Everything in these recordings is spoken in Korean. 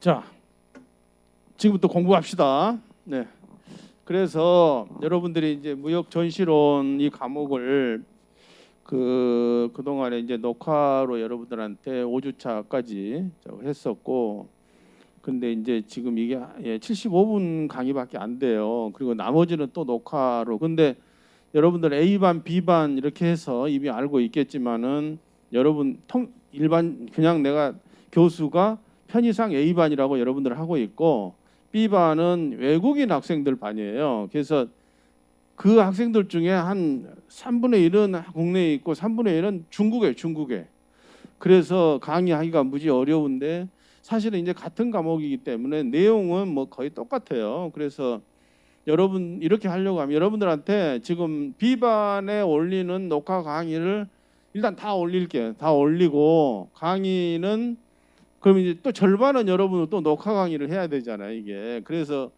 자, 지금부터 공부합시다. 네. 그래서 여러분들이 이제 무역 전시론 이 과목을 그동안에 이제 녹화로 여러분들한테 5주차까지 했었고, 근데 이제 지금 이게 75분 강의밖에 안 돼요. 그리고 나머지는 또 녹화로. 근데 여러분들 A반, B반 이렇게 해서 이미 알고 있겠지만은 여러분 일반 그냥 내가 교수가 편의상 A반이라고 여러분들 하고 있고, B반은 외국인 학생들 반이에요. 그래서 그 학생들 중에 한 3분의 1은 국내에 있고 3분의 1은 중국에. 그래서 강의하기가 무지 어려운데 사실은 이제 같은 과목이기 때문에 내용은 뭐 거의 똑같아요. 그래서 여러분 이렇게 하려고 하면 여러분들한테 지금 B반에 올리는 녹화 강의를 일단 다 올릴게요. 다 올리고 강의는 그럼 이제 또 절반은 여러분은 또 녹화 강의를 해야 되잖아요, 이게. 그래서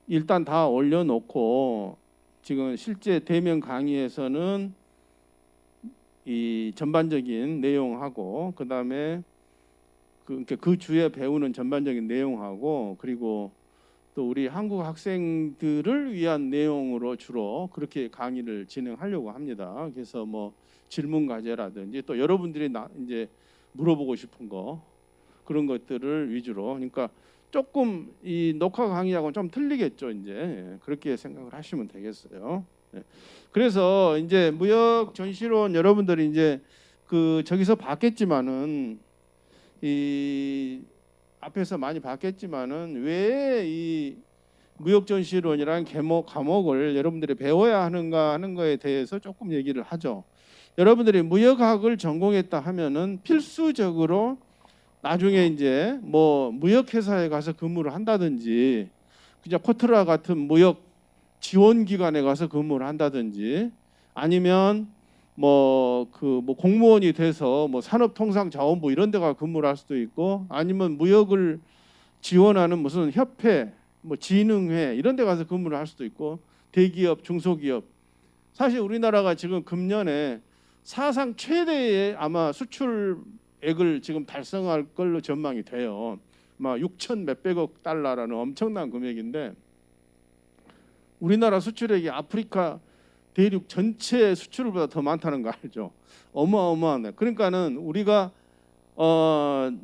일단 다 올려놓고 지금 실제 대면 강의에서는 이 전반적인 내용하고 그다음에 그 주에 배우는 전반적인 내용하고 그리고 또 우리 한국 학생들을 위한 내용으로 주로 그렇게 강의를 진행하려고 합니다. 그래서 뭐 질문 과제라든지 또 여러분들이 이제 물어보고 싶은 거 그런 것들을 위주로, 그러니까 조금 이 녹화 강의하고는 좀 틀리겠죠. 이제 그렇게 생각을 하시면 되겠어요. 그래서 이제 무역 전시론 여러분들이 이제 저기서 봤겠지만은 이 앞에서 많이 봤겠지만은 왜 이 무역 전시론이라는 과목을 여러분들이 배워야 하는가 하는 거에 대해서 조금 얘기를 하죠. 여러분들이 무역학을 전공했다 하면은 필수적으로 나중에 이제 뭐 무역회사에 가서 근무를 한다든지 그냥 코트라 같은 무역 지원기관에 가서 근무를 한다든지 아니면 뭐 공무원이 돼서 뭐 산업통상자원부 이런 데가 근무를 할 수도 있고 아니면 무역을 지원하는 무슨 협회 뭐 진흥회 이런 데 가서 근무를 할 수도 있고 대기업 중소기업, 사실 우리나라가 지금 금년에 사상 최대의 아마 수출액을 지금 달성할 걸로 전망이 돼요. 막 6천 몇백억 달러라는 엄청난 금액인데 우리나라 수출액이 아프리카 대륙 전체 수출보다 더 많다는 거 알죠? 어마어마하네. 그러니까는 우리가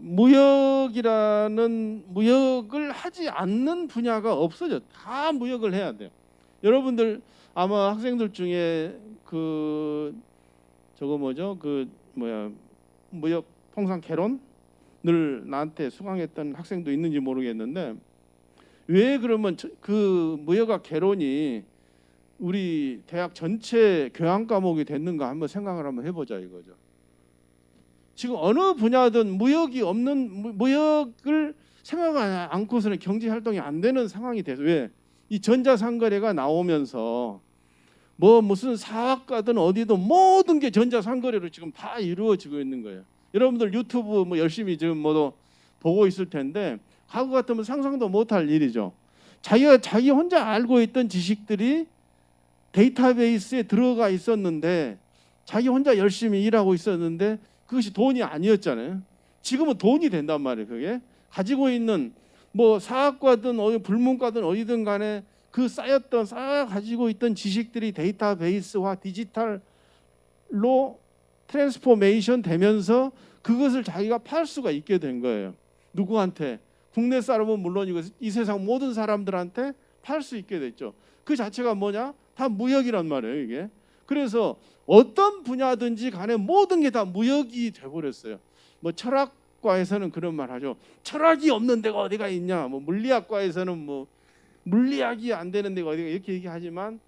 무역을 하지 않는 분야가 없어져. 다 무역을 해야 돼요. 여러분들 아마 학생들 중에 무역 통상 개론을 나한테 수강했던 학생도 있는지 모르겠는데 왜 그러면 그 무역학 개론이 우리 대학 전체 교양 과목이 됐는가 한번 생각을 한번 해보자 이거죠. 지금 어느 분야든 무역을 생각 않고서는 경제 활동이 안 되는 상황이 돼서 왜? 이 전자상거래가 나오면서 뭐 무슨 사학과든 어디든 모든 게 전자상거래로 지금 다 이루어지고 있는 거예요. 여러분들 유튜브 뭐 열심히 지금 뭐 보고 있을 텐데 과거 같으면 상상도 못할 일이죠. 자기 혼자 알고 있던 지식들이 데이터베이스에 들어가 있었는데 자기 혼자 열심히 일하고 있었는데 그것이 돈이 아니었잖아요. 지금은 돈이 된단 말이에요. 그게 가지고 있는 뭐 사학과든 불문과든 어디든 간에 가지고 있던 지식들이 데이터베이스화 디지털로 트랜스포메이션 되면서 그것을 자기가 팔 수가 있게 된 거예요. 누구한테? 국내 사람은 물론이고 이 세상 모든 사람들한테 팔 수 있게 됐죠. 그 자체가 뭐냐? 다 무역이란 말이에요, 이게. 그래서 어떤 분야든지 간에 모든 게 다 무역이 돼버렸어요. 뭐 철학과에서는 그런 말 하죠. 철학이 없는 데가 어디가 있냐. 뭐 물리학과에서는 뭐 물리학이 안 되는 데가 어디가 이렇게 얘기하지만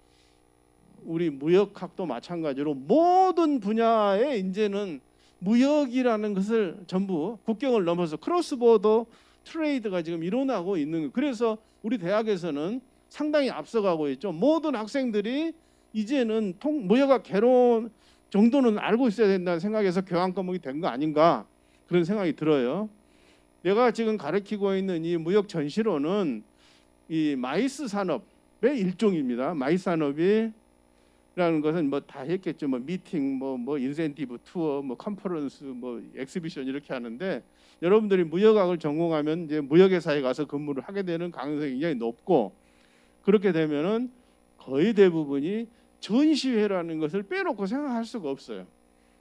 우리 무역학도 마찬가지로 모든 분야에 이제는 무역이라는 것을 전부 국경을 넘어서 크로스보더 트레이드가 지금 일어나고 있는 거예요. 그래서 우리 대학에서는 상당히 앞서가고 있죠. 모든 학생들이 이제는 무역학 개론 정도는 알고 있어야 된다는 생각에서 교양 과목이 된 거 아닌가 그런 생각이 들어요. 내가 지금 가르치고 있는 이 무역 전시론은 이 마이스 산업의 일종입니다. 마이스 산업이 라는 것은 뭐 다 했겠죠. 뭐 미팅, 뭐 인센티브 투어, 뭐 컨퍼런스, 뭐 엑스비션 이렇게 하는데 여러분들이 무역학을 전공하면 이제 무역회사에 가서 근무를 하게 되는 가능성이 굉장히 높고 그렇게 되면은 거의 대부분이 전시회라는 것을 빼놓고 생각할 수가 없어요.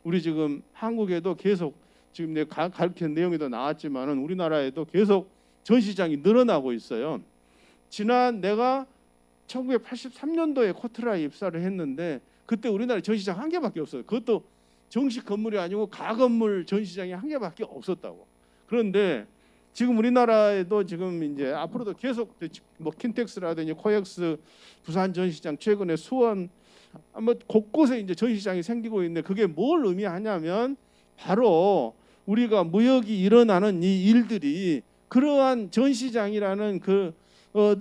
우리 지금 한국에도 계속 지금 내가 가르친 내용에도 나왔지만은 우리나라에도 계속 전시장이 늘어나고 있어요. 지난 내가 1983년도에 코트라에 입사를 했는데 그때 우리나라에 전시장 한 개밖에 없어요. 그것도 정식 건물이 아니고 가건물 전시장이 한 개밖에 없었다고. 그런데 지금 우리나라에도 지금 이제 앞으로도 계속 뭐 킨텍스라든지 코엑스 부산 전시장 최근에 수원 뭐 곳곳에 이제 전시장이 생기고 있는데 그게 뭘 의미하냐면 바로 우리가 무역이 일어나는 이 일들이 그러한 전시장이라는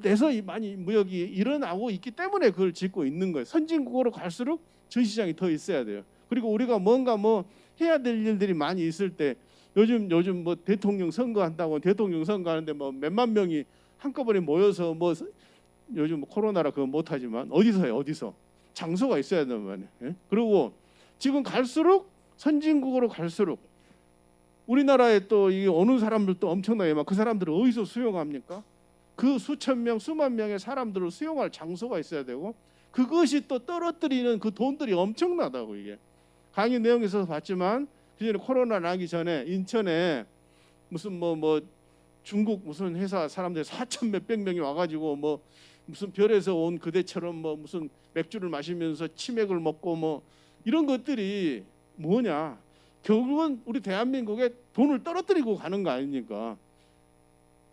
데서 많이 무역이 일어나고 있기 때문에 그걸 짓고 있는 거예요. 선진국으로 갈수록 전시장이 더 있어야 돼요. 그리고 우리가 뭔가 뭐 해야 될 일들이 많이 있을 때 요즘 뭐 대통령 선거한다고 대통령 선거하는데 뭐 몇만 명이 한꺼번에 모여서 뭐 요즘 뭐 코로나라 그거 못하지만 어디서 해요? 어디서 장소가 있어야 된단 말이에요. 예? 그리고 지금 갈수록 선진국으로 갈수록 우리나라에 또 이 오는 사람들도 엄청나게 막 그 사람들을 어디서 수용합니까? 그 수천 명, 수만 명의 사람들을 수용할 장소가 있어야 되고 그것이 또 떨어뜨리는 그 돈들이 엄청나다고 이게 강의 내용에서 봤지만 그전에 코로나 나기 전에 인천에 무슨 뭐 중국 무슨 회사 사람들 4천 몇백 명이 와가지고 뭐 무슨 별에서 온 그대처럼 뭐 무슨 맥주를 마시면서 치맥을 먹고 뭐 이런 것들이 뭐냐 결국은 우리 대한민국에 돈을 떨어뜨리고 가는 거 아닙니까?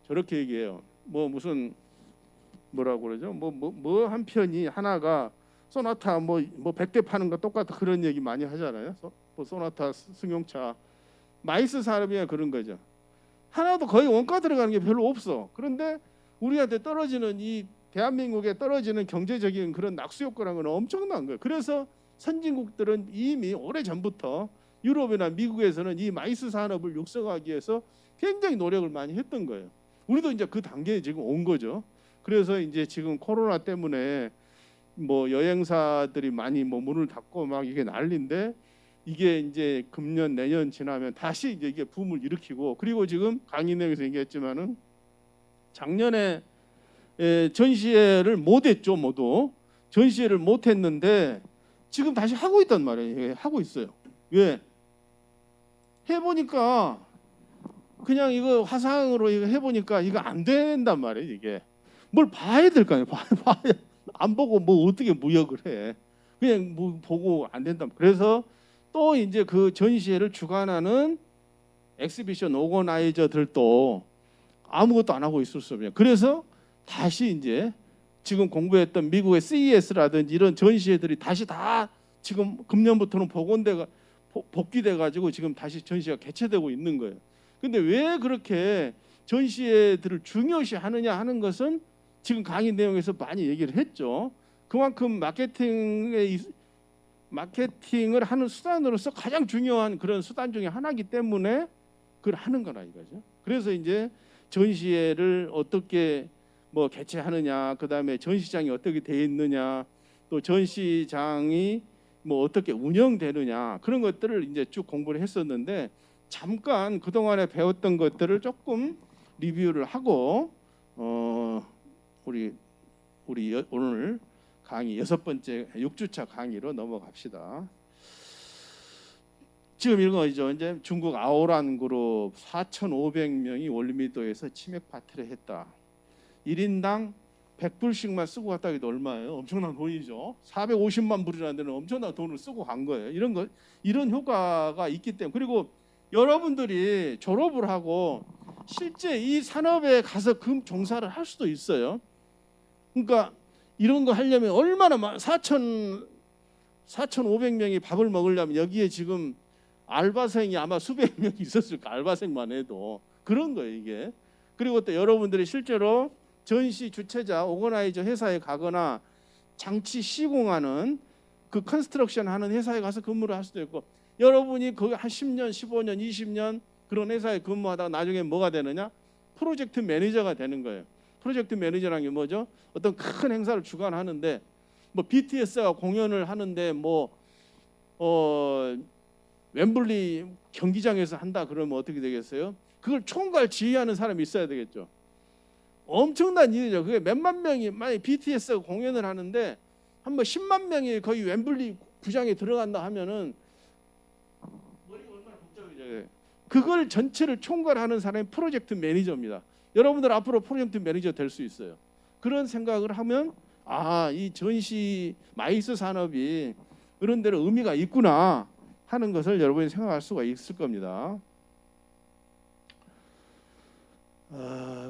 저렇게 얘기해요. 뭐 무슨 뭐라고 그러죠? 뭐 한 편이 하나가 소나타 뭐 100대 파는 거 똑같아 그런 얘기 많이 하잖아요. 뭐 소나타 승용차 마이스 산업이야 그런 거죠. 하나도 거의 원가 들어가는 게 별로 없어. 그런데 우리한테 떨어지는 이 대한민국에 떨어지는 경제적인 그런 낙수 효과라는 건 엄청난 거예요. 그래서 선진국들은 이미 오래 전부터 유럽이나 미국에서는 이 마이스 산업을 육성하기 위해서 굉장히 노력을 많이 했던 거예요. 우리도 이제 그 단계에 지금 온 거죠. 그래서 이제 지금 코로나 때문에 뭐 여행사들이 많이 뭐 문을 닫고 막 이게 난리인데 이게 이제 금년 내년 지나면 다시 이제 이게 붐을 일으키고 그리고 지금 강의 내용에서 얘기했지만은 작년에 전시회를 못했죠 모두 전시회를 못했는데 지금 다시 하고 있단 말이에요. 하고 있어요. 왜? 해보니까 그냥 이거 화상으로 이거 해보니까 이거 안 된단 말이에요. 이게 뭘 봐야 될 거 아니에요. 봐야 안 보고 뭐 어떻게 무역을 해? 그냥 뭐 보고 안 된다. 그래서 또 이제 그 전시회를 주관하는 엑스비션 오거나이저들도 아무것도 안 하고 있을 수 없어요. 그래서 다시 이제 지금 공부했던 미국의 CES라든지 이런 전시회들이 다시 다 지금 금년부터는 복귀돼 가지고 지금 다시 전시가 개최되고 있는 거예요. 근데 왜 그렇게 전시회들을 중요시 하느냐 하는 것은 지금 강의 내용에서 많이 얘기를 했죠. 그만큼 마케팅을 하는 수단으로서 가장 중요한 그런 수단 중에 하나이기 때문에 그걸 하는 거라 이거죠. 그래서 이제 전시회를 어떻게 뭐 개최하느냐, 그다음에 전시장이 어떻게 돼 있느냐, 또 전시장이 뭐 어떻게 운영되느냐 그런 것들을 이제 쭉 공부를 했었는데 잠깐 그동안에 배웠던 것들을 조금 리뷰를 하고 우리 오늘 강의 6번째 6주차 강의로 넘어갑시다. 지금 이런 거죠. 이제 중국 아오란 그룹 4,500명이 월미도에서 치맥 파티를 했다. 1인당 100불씩만 쓰고 갔다 해도 얼마예요? 엄청난 돈이죠. 450만 불이라는 데는 엄청난 돈을 쓰고 간 거예요. 이런 효과가 있기 때문에 그리고 여러분들이 졸업을 하고 실제 이 산업에 가서 종사를 할 수도 있어요. 그러니까 이런 거 하려면 얼마나 4,500명이 밥을 먹으려면 여기에 지금 알바생이 아마 수백 명이 있었을까 알바생만 해도 그런 거예요 이게. 그리고 또 여러분들이 실제로 전시 주최자 오거나이저 회사에 가거나 장치 시공하는 그 컨스트럭션 하는 회사에 가서 근무를 할 수도 있고 여러분이 거기 한 10년, 15년, 20년 그런 회사에 근무하다가 나중에 뭐가 되느냐? 프로젝트 매니저가 되는 거예요. 프로젝트 매니저라는 게 뭐죠? 어떤 큰 행사를 주관하는데 뭐 BTS가 공연을 하는데 뭐 웸블리 경기장에서 한다 그러면 어떻게 되겠어요? 그걸 총괄 지휘하는 사람이 있어야 되겠죠. 엄청난 일이죠. 그게 몇만 명이 만약 BTS가 공연을 하는데 한번 10만 명이 거의 웸블리 구장에 들어간다 하면은 머리가 얼마나 복잡해져요. 그걸 전체를 총괄하는 사람이 프로젝트 매니저입니다. 여러분들 앞으로 프로젝트 매니저 될 수 있어요. 그런 생각을 하면 이 전시 마이스 산업이 그런 데로 의미가 있구나 하는 것을 여러분이 생각할 수가 있을 겁니다.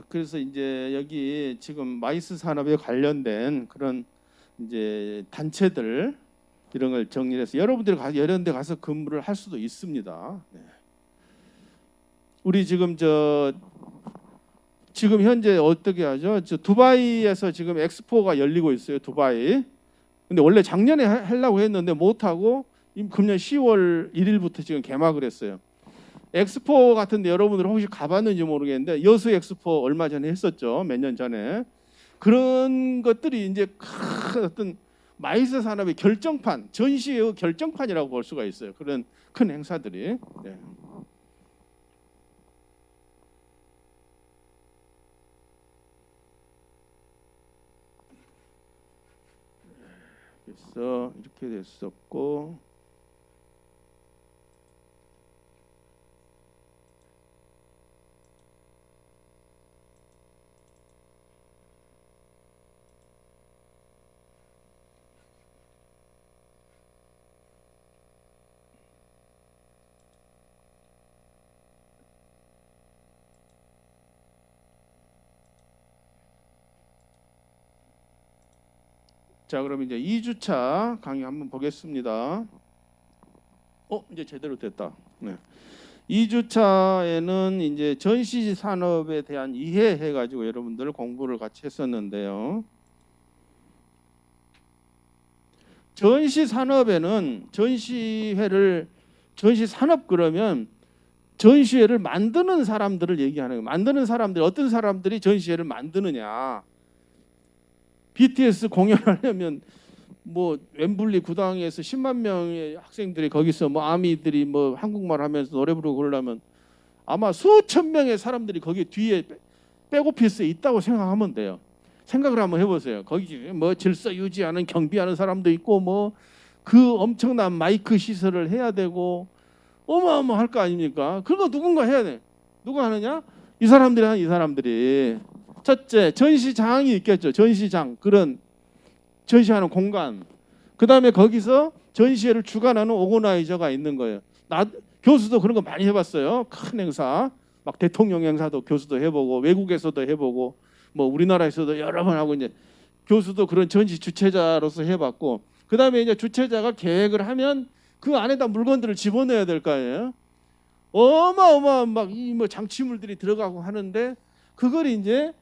그래서 이제 여기 지금 마이스 산업에 관련된 그런 이제 단체들 이런 걸 정리해서 여러분들이 이런 데 가서 근무를 할 수도 있습니다. 네. 우리 지금 지금 현재 어떻게 하죠? 두바이에서 지금 엑스포가 열리고 있어요. 두바이. 근데 원래 작년에 하려고 했는데 못 하고 금년 10월 1일부터 지금 개막을 했어요. 엑스포 같은데 여러분들 혹시 가봤는지 모르겠는데 여수 엑스포 얼마 전에 했었죠. 몇 년 전에. 그런 것들이 이제 큰 어떤 마이스 산업의 결정판, 전시의 결정판이라고 볼 수가 있어요. 그런 큰 행사들이. 네. 그래서 이렇게 됐었고. 자, 그럼 이제 2주차 강의 한번 보겠습니다. 이제 제대로 됐다. 네. 2주차에는 이제 전시 산업에 대한 이해해 가지고 여러분들 공부를 같이 했었는데요. 전시 산업에는 전시 산업 그러면 전시회를 만드는 사람들을 얘기하는 거예요. 만드는 사람들, 어떤 사람들이 전시회를 만드느냐. BTS 공연하려면 뭐 웸블리 구장에서 10만 명의 학생들이 거기서 뭐 아미들이 뭐 한국말 하면서 노래 부르고 그러려면 아마 수천 명의 사람들이 거기 뒤에 백오피스에 있다고 생각하면 돼요. 생각을 한번 해보세요. 거기 뭐 질서 유지하는 경비하는 사람도 있고 뭐 그 엄청난 마이크 시설을 해야 되고 어마어마할 거 아닙니까? 그거 누군가 해야 돼. 누가 하느냐? 이 사람들이 첫째, 전시장이 있겠죠. 전시장, 그런 전시하는 공간. 그 다음에 거기서 전시회를 주관하는 오거나이저가 있는 거예요. 교수도 그런 거 많이 해봤어요. 큰 행사, 막 대통령 행사도 교수도 해보고 외국에서도 해보고 뭐 우리나라에서도 여러 번 하고 이제 교수도 그런 전시 주최자로서 해봤고 그 다음에 이제 주최자가 계획을 하면 그 안에다 물건들을 집어넣어야 될 거 아니에요. 어마어마한 막 이 뭐 장치물들이 들어가고 하는데 그걸 이제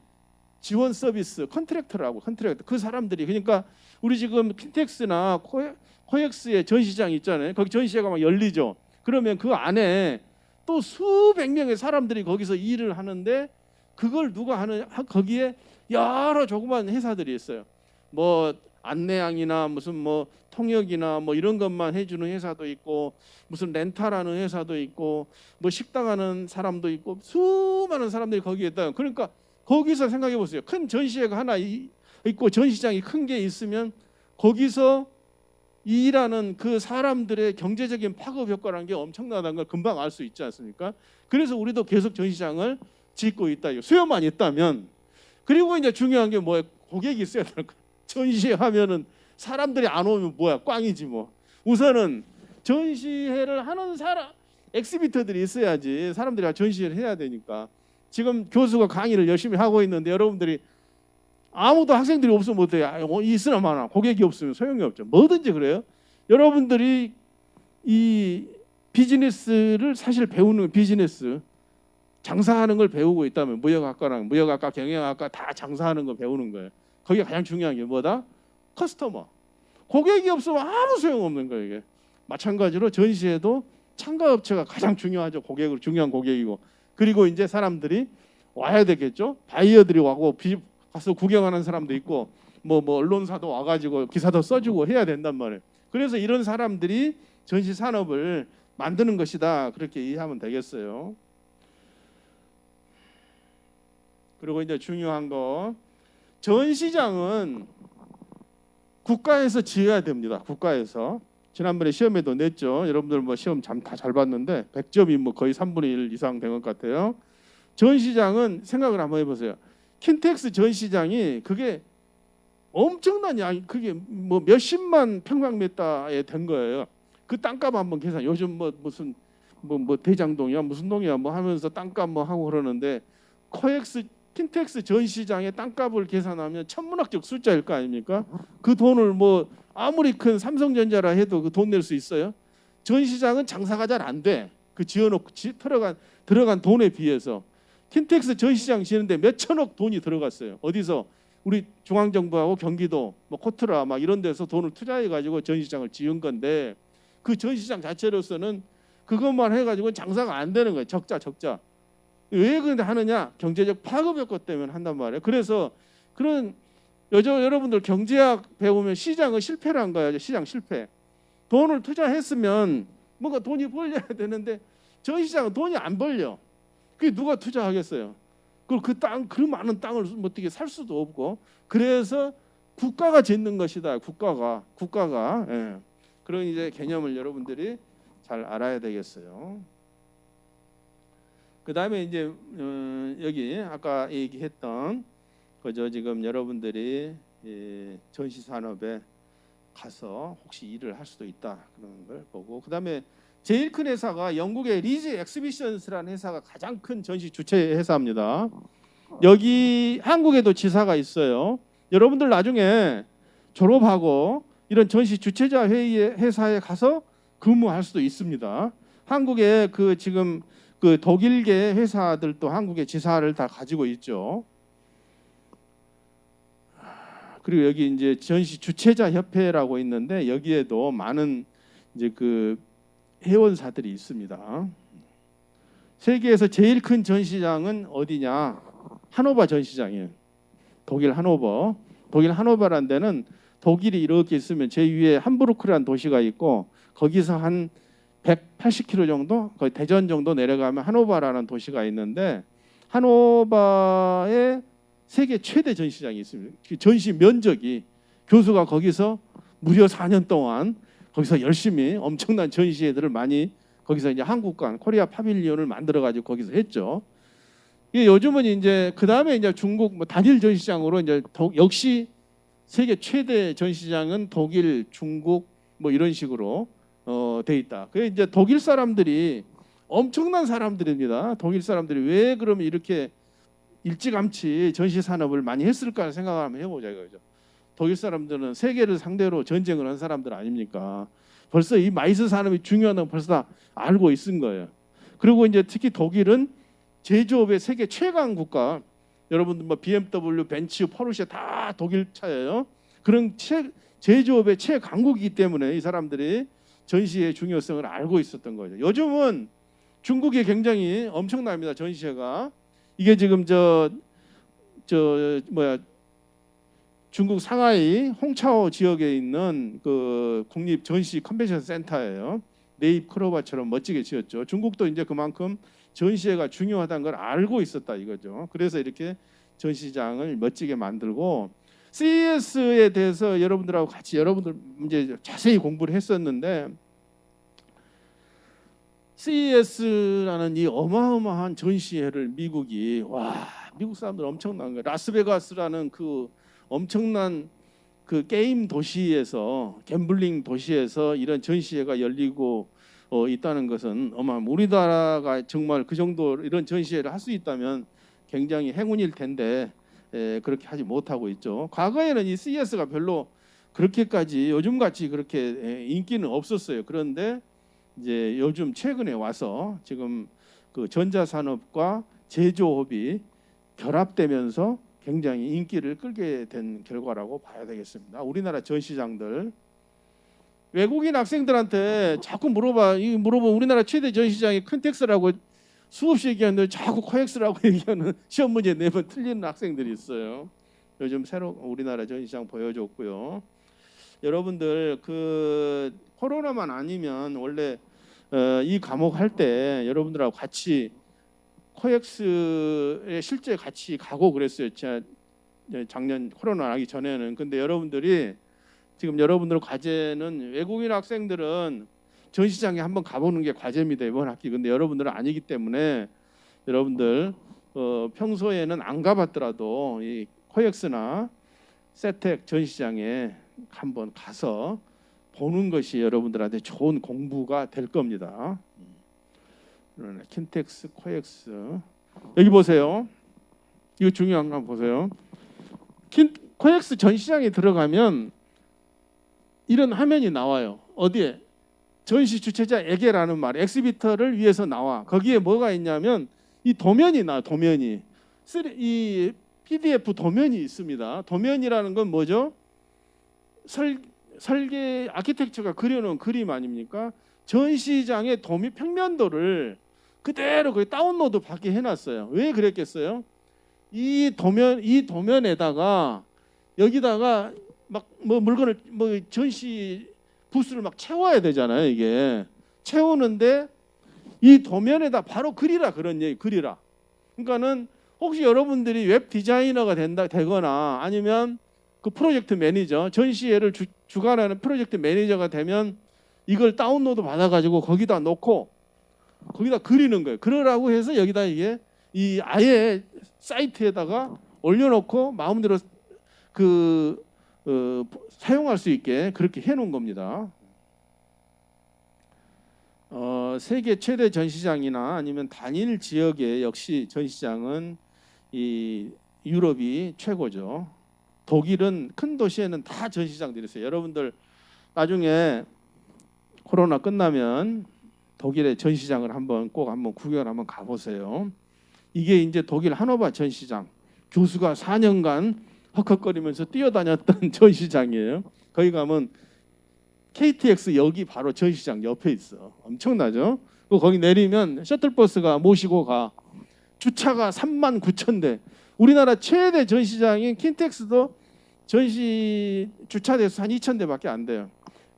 지원 서비스 컨트랙터라고 컨트랙터 그 사람들이 그러니까 우리 지금 킨텍스나 코엑스의 전시장 있잖아요. 거기 전시회가 막 열리죠. 그러면 그 안에 또 수백 명의 사람들이 거기서 일을 하는데 그걸 누가 하느냐? 거기에 여러 조그만 회사들이 있어요. 뭐 안내양이나 무슨 뭐 통역이나 뭐 이런 것만 해주는 회사도 있고 무슨 렌탈하는 회사도 있고 뭐 식당하는 사람도 있고 수많은 사람들이 거기에 있다. 그러니까 거기서 생각해 보세요. 큰 전시회가 하나 있고 전시장이 큰 게 있으면 거기서 일하는 그 사람들의 경제적인 파급 효과라는 게 엄청나다는 걸 금방 알 수 있지 않습니까? 그래서 우리도 계속 전시장을 짓고 있다. 수요만 있다면. 그리고 이제 중요한 게 뭐예요? 고객이 있어야 되는 거예요. 전시회 하면은 사람들이 안 오면 뭐야? 꽝이지 뭐. 우선은 전시회를 하는 엑시비터들이 있어야지 사람들이 전시회를 해야 되니까. 지금 교수가 강의를 열심히 하고 있는데 여러분들이 아무도 학생들이 없으면 못해요. 있으나 마나 고객이 없으면 소용이 없죠. 뭐든지 그래요. 여러분들이 이 비즈니스를 사실 배우는 비즈니스 장사하는 걸 배우고 있다면 무역학과랑 무역학과 경영학과 다 장사하는 거 배우는 거예요. 거기가 가장 중요한 게 뭐다? 커스터머. 고객이 없으면 아무 소용없는 거예요. 이게. 마찬가지로 전시회도 참가업체가 가장 중요하죠. 중요한 고객이고. 그리고 이제 사람들이 와야 되겠죠. 바이어들이 와고 가서 구경하는 사람도 있고 뭐 언론사도 와가지고 기사도 써주고 해야 된단 말이에요. 그래서 이런 사람들이 전시 산업을 만드는 것이다, 그렇게 이해하면 되겠어요. 그리고 이제 중요한 거, 전시장은 국가에서 지어야 됩니다. 국가에서. 지난번에 시험에도 냈죠. 여러분들 뭐 시험 다 잘 봤는데 100점이 뭐 거의 3분의 1 이상 된 것 같아요. 전시장은 생각을 한번 해보세요. 킨텍스 전시장이 그게 엄청난 양, 그게 뭐 몇십만 평방미터에 된 거예요. 그 땅값 한번 계산. 요즘 뭐 무슨 뭐 대장동이야 무슨 동이야 뭐 하면서 땅값 뭐 하고 그러는데, 킨텍스 전시장의 땅값을 계산하면 천문학적 숫자일 거 아닙니까? 그 돈을 뭐 아무리 큰 삼성전자라 해도 그 돈 낼 수 있어요? 전시장은 장사가 잘 안 돼. 그 지어놓고 들어간 돈에 비해서. 킨텍스 전시장 지는데 몇 천억 돈이 들어갔어요. 어디서? 우리 중앙정부하고 경기도 뭐 코트라 막 이런 데서 돈을 투자해 가지고 전시장을 지은 건데, 그 전시장 자체로서는 그것만 해가지고 장사가 안 되는 거예요. 적자. 왜 그런데 하느냐? 경제적 파급 효과 때문에 한단 말이에요. 그래서 그런 여러분들 경제학 배우면 시장은 실패란 거예요. 시장 실패. 돈을 투자했으면 뭔가 돈이 벌려야 되는데 전시장은 돈이 안 벌려. 그게 누가 투자하겠어요? 그리고 그 많은 땅을 어떻게 살 수도 없고, 그래서 국가가 짓는 것이다. 국가가. 예. 그런 이제 개념을 여러분들이 잘 알아야 되겠어요. 그 다음에 이제 여기 아까 얘기했던 그저 지금 여러분들이 전시 산업에 가서 혹시 일을 할 수도 있다, 그런 걸 보고, 그 다음에 제일 큰 회사가 영국의 리즈 엑스비션스라는 회사가 가장 큰 전시 주최 회사입니다. 여기 한국에도 지사가 있어요. 여러분들 나중에 졸업하고 이런 전시 주최자 회사에 가서 근무할 수도 있습니다. 한국에 지금 그 독일계 회사들도 한국의 지사를 다 가지고 있죠. 그리고 여기 이제 전시 주최자 협회라고 있는데 여기에도 많은 이제 그 회원사들이 있습니다. 세계에서 제일 큰 전시장은 어디냐? 하노버 전시장이에요. 독일 하노버라는 데는 독일이 이렇게 있으면 제 위에 함부르크라는 도시가 있고, 거기서 한 180km 정도, 거의 대전 정도 내려가면 하노버라는 도시가 있는데, 하노버에 세계 최대 전시장이 있습니다. 전시 면적이, 교수가 거기서 무려 4년 동안 거기서 열심히 엄청난 전시회들을 많이, 거기서 이제 한국관 코리아 파빌리온을 만들어 가지고 거기서 했죠. 이게 요즘은 이제 그 다음에 이제 중국 뭐 단일 전시장으로 이제 역시 세계 최대 전시장은 독일, 중국 뭐 이런 식으로 돼 있다. 그게 이제 독일 사람들이 엄청난 사람들입니다. 독일 사람들이 왜 그러면 이렇게 일찌감치 전시 산업을 많이 했을까 생각을 한번 해보자 이거죠. 독일 사람들은 세계를 상대로 전쟁을 한 사람들 아닙니까? 벌써 이 마이스 산업이 중요하다고 벌써 다 알고 있은 거예요. 그리고 이제 특히 독일은 제조업의 세계 최강 국가. 여러분들 뭐 BMW, 벤츠, 포르쉐 다 독일 차예요. 그런 제조업의 최강국이기 때문에 이 사람들이 전시의 중요성을 알고 있었던 거죠. 요즘은 중국이 굉장히 엄청납니다. 전시회가. 이게 지금 중국 상하이 홍차오 지역에 있는 그 국립 전시 컨벤션 센터예요. 네잎 크로바처럼 멋지게 지었죠. 중국도 이제 그만큼 전시회가 중요하다는 걸 알고 있었다 이거죠. 그래서 이렇게 전시장을 멋지게 만들고, CES에 대해서 여러분들하고 같이 여러분들 이제 자세히 공부를 했었는데, CES라는 이 어마어마한 전시회를 미국 사람들 엄청난 거예요. 라스베가스라는 그 엄청난 그 게임 도시에서, 갬블링 도시에서 이런 전시회가 열리고 있다는 것은 우리나라가 정말 그 정도 이런 전시회를 할 수 있다면 굉장히 행운일 텐데 그렇게 하지 못하고 있죠. 과거에는 이 CES가 별로 그렇게까지 요즘같이 그렇게 인기는 없었어요. 그런데 이제 요즘 최근에 와서 지금 그 전자산업과 제조업이 결합되면서 굉장히 인기를 끌게 된 결과라고 봐야 되겠습니다. 우리나라 전시장들, 외국인 학생들한테 자꾸 물어보면 우리나라 최대 전시장이 킨텍스라고 수없이 얘기하는데 자꾸 코엑스라고 얘기하는, 시험 문제 내면 틀리는 학생들이 있어요. 요즘 새로 우리나라 전시장 보여줬고요. 여러분들 그 코로나만 아니면 원래 이 과목 할 때 여러분들하고 같이 코엑스에 실제 같이 가고 그랬어요. 제가 작년 코로나 나기 전에는. 근데 여러분들이 지금 여러분들 과제는 외국인 학생들은 전시장에 한번 가보는 게 과제입니다, 이번 학기. 근데 여러분들은 아니기 때문에 여러분들 평소에는 안 가봤더라도 이 코엑스나 세텍 전시장에 한번 가서 보는 것이 여러분들한테 좋은 공부가 될 겁니다. 킨텍스, 코엑스. 여기 보세요. 이거 중요한 거 한번 보세요. 코엑스 전시장에 들어가면 이런 화면이 나와요. 어디에? 전시 주최자에게라는 말, 엑시비터를 위해서 나와. 거기에 뭐가 있냐면 이 도면이 나와. 도면이. 이 PDF 도면이 있습니다. 도면이라는 건 뭐죠? 설계 아키텍처가 그려놓은 그림 아닙니까? 전시장의 도면 평면도를 그대로 거기 다운로드 받게 해놨어요. 왜 그랬겠어요? 이 도면에다가 여기다가 막 뭐 물건을 뭐 전시 부스를 막 채워야 되잖아요. 이게 채우는데 이 도면에다 바로 그리라 그런 얘기. 그리라. 그러니까는 혹시 여러분들이 웹 디자이너가 되거나 아니면 그 프로젝트 매니저, 전시회를 주관하는 프로젝트 매니저가 되면 이걸 다운로드 받아가지고 거기다 놓고 거기다 그리는 거예요. 그러라고 해서 여기다 이게 이 아예 사이트에다가 올려놓고 마음대로 사용할 수 있게 그렇게 해놓은 겁니다. 세계 최대 전시장이나 아니면 단일 지역의 역시 전시장은 이 유럽이 최고죠. 독일은 큰 도시에는 다 전시장들이 있어요. 여러분들 나중에 코로나 끝나면 독일의 전시장을 꼭 한번 구경을 한번 가보세요. 이게 이제 독일 하노바 전시장. 교수가 4년간 헉헉거리면서 뛰어다녔던 전시장이에요. 거기 가면 KTX 역이 바로 전시장 옆에 있어. 엄청나죠? 거기 내리면 셔틀버스가 모시고 가. 주차가 39,000대. 우리나라 최대 전시장인 킨텍스도 전시 주차대수 한 2,000대밖에 안 돼요.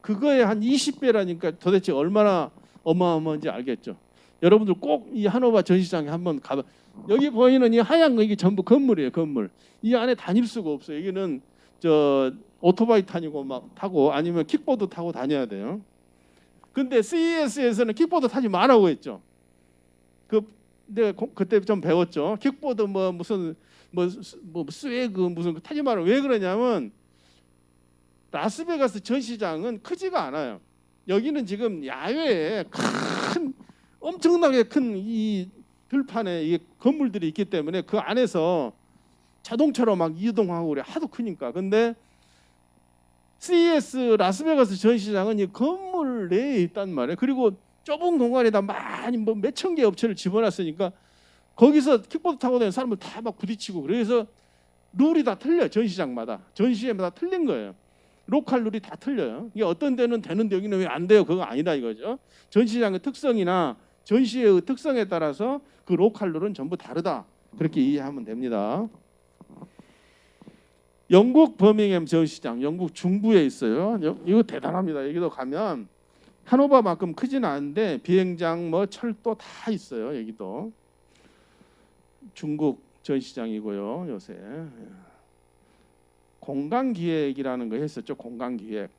그거에 한 20배라니까 도대체 얼마나 어마어마한지 알겠죠. 여러분들 꼭 이 하노바 전시장에 한번 가봐. 여기 보이는 이 하얀 거 이게 전부 건물이에요. 건물. 이 안에 다닐 수가 없어요. 여기는 오토바이 타고 아니면 킥보드 타고 다녀야 돼요. 근데 CES에서는 킥보드 타지 말라고 했죠. 내가 그때 좀 배웠죠. 킥보드 무슨 스웨그 무슨 타지 말라고. 왜 그러냐면 라스베가스 전시장은 크지가 않아요. 여기는 지금 야외에 엄청나게 큰 이 들판에 이 건물들이 있기 때문에 그 안에서 자동차로 막 이동하고 그래. 하도 크니까. 근데 CES 라스베가스 전시장은 이 건물 내에 있단 말이에요. 그리고 좁은 공간에다 많이 몇천 개 업체를 집어놨으니까 거기서 킥보드 타고 다니는 사람들 다 막 부딪히고. 그래서 룰이 다 틀려요. 전시장마다. 전시회마다 틀린 거예요. 로컬 룰이 다 틀려요. 이게 어떤 데는 되는데 여기는 왜 안 돼요? 그거 아니다 이거죠. 전시장의 특성이나 전시회의 특성에 따라서 그 로컬 룰은 전부 다르다. 그렇게 이해하면 됩니다. 영국 버밍엄 전시장, 영국 중부에 있어요. 이거 대단합니다. 여기도 가면 하노바만큼 크지는 않은데 비행장, 철도 다 있어요. 여기도 중국 전시장이고요. 요새 공간기획이라는 거 했었죠. 공간기획.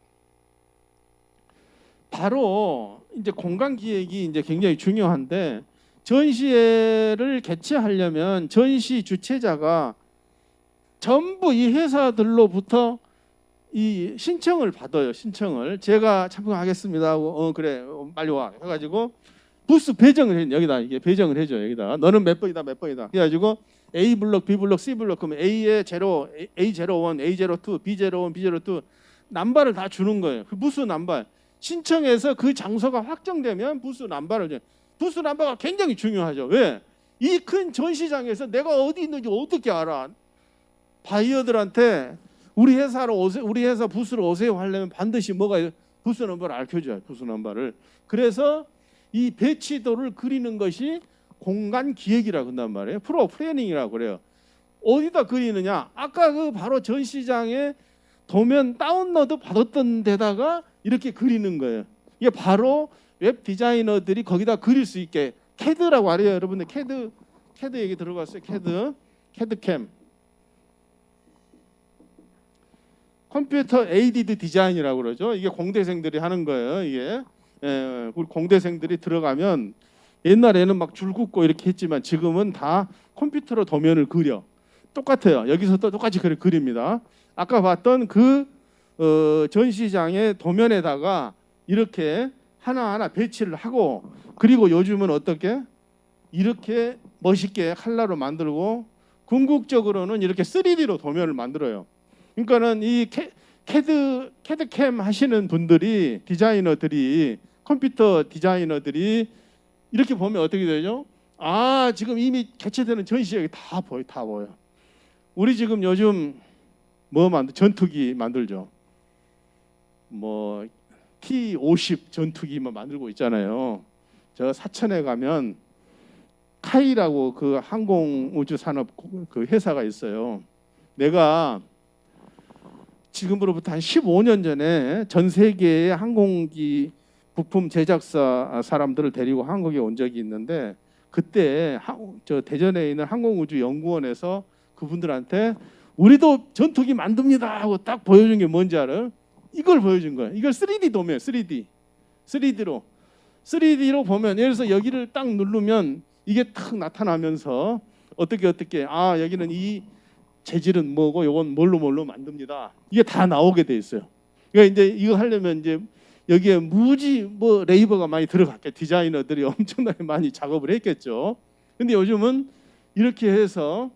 바로 이제 공간기획이 이제 굉장히 중요한데 전시회를 개최하려면 전시 주최자가 전부 이 회사들로부터 이 신청을 받아요. 신청을 제가 참석하겠습니다 하고 그래 빨리 와 해가지고 부스 배정을 해. 여기다 이게 배정을 해줘. 여기다 너는 몇 번이다 몇 번이다 그래가지고 A 블록, B 블록, C 블록 그러면 A에 제로, A01, A02, B01, B02 남발을 다 주는 거예요. 그 부스 남발 신청해서 그 장소가 확정되면 부스 남발을 줘요. 부스 남발가 굉장히 중요하죠. 왜? 이 큰 전시장에서 내가 어디 있는지 어떻게 알아? 바이어들한테 우리 회사 부스로 오세요 하려면 반드시 뭐가 부스 넘버를 알려줘요. 부스 넘버를. 그래서 이 배치도를 그리는 것이 공간 기획이라고 한단 말이에요. 플로어 플래닝이라고 그래요. 어디다 그리느냐? 아까 그 바로 전시장에 도면 다운로드 받았던 데다가 이렇게 그리는 거예요. 이게 바로 웹 디자이너들이 거기다 그릴 수 있게 CAD라고 알아요. 여러분들 CAD 얘기 들어봤어요? CAD캠. 컴퓨터 에이디드 디자인이라고 그러죠. 이게 공대생들이 하는 거예요. 이게 우리 공대생들이 들어가면 옛날에는 막 줄 긋고 이렇게 했지만 지금은 다 컴퓨터로 도면을 그려. 똑같아요. 여기서도 똑같이 그립니다. 아까 봤던 그 전시장의 도면에다가 이렇게 하나하나 배치를 하고, 그리고 요즘은 어떻게 이렇게 멋있게 칼라로 만들고 궁극적으로는 이렇게 3D로 도면을 만들어요. 그러니까는 이 캐드캠 하시는 분들이, 디자이너들이, 컴퓨터 디자이너들이 이렇게 보면 어떻게 되죠? 아, 지금 이미 개최되는 전시회가 다 보여. 우리 지금 요즘 전투기 만들죠. 뭐 T-50 전투기만 만들고 있잖아요. 저 사천에 가면 카이라고 그 항공우주산업 그 회사가 있어요. 내가 지금으로부터 한 15년 전에 전 세계의 항공기 부품 제작사 사람들을 데리고 한국에 온 적이 있는데, 그때 저 대전에 있는 항공우주연구원에서 그분들한테 우리도 전투기 만듭니다 하고 딱 보여준 게 뭔지 알아요? 이걸 보여준 거예요. 이걸 3D 도면, 3D로 보면, 예를 들어서 여기를 딱 누르면 이게 탁 나타나면서 어떻게 여기는 이 재질은 뭐고 요건 뭘로 만듭니다. 이게 다 나오게 돼 있어요. 그러니까 이제 이거 하려면 이제 여기에 무지 레이버가 많이 들어갔겠죠. 디자이너들이 엄청나게 많이 작업을 했겠죠. 근데 요즘은 이렇게 해서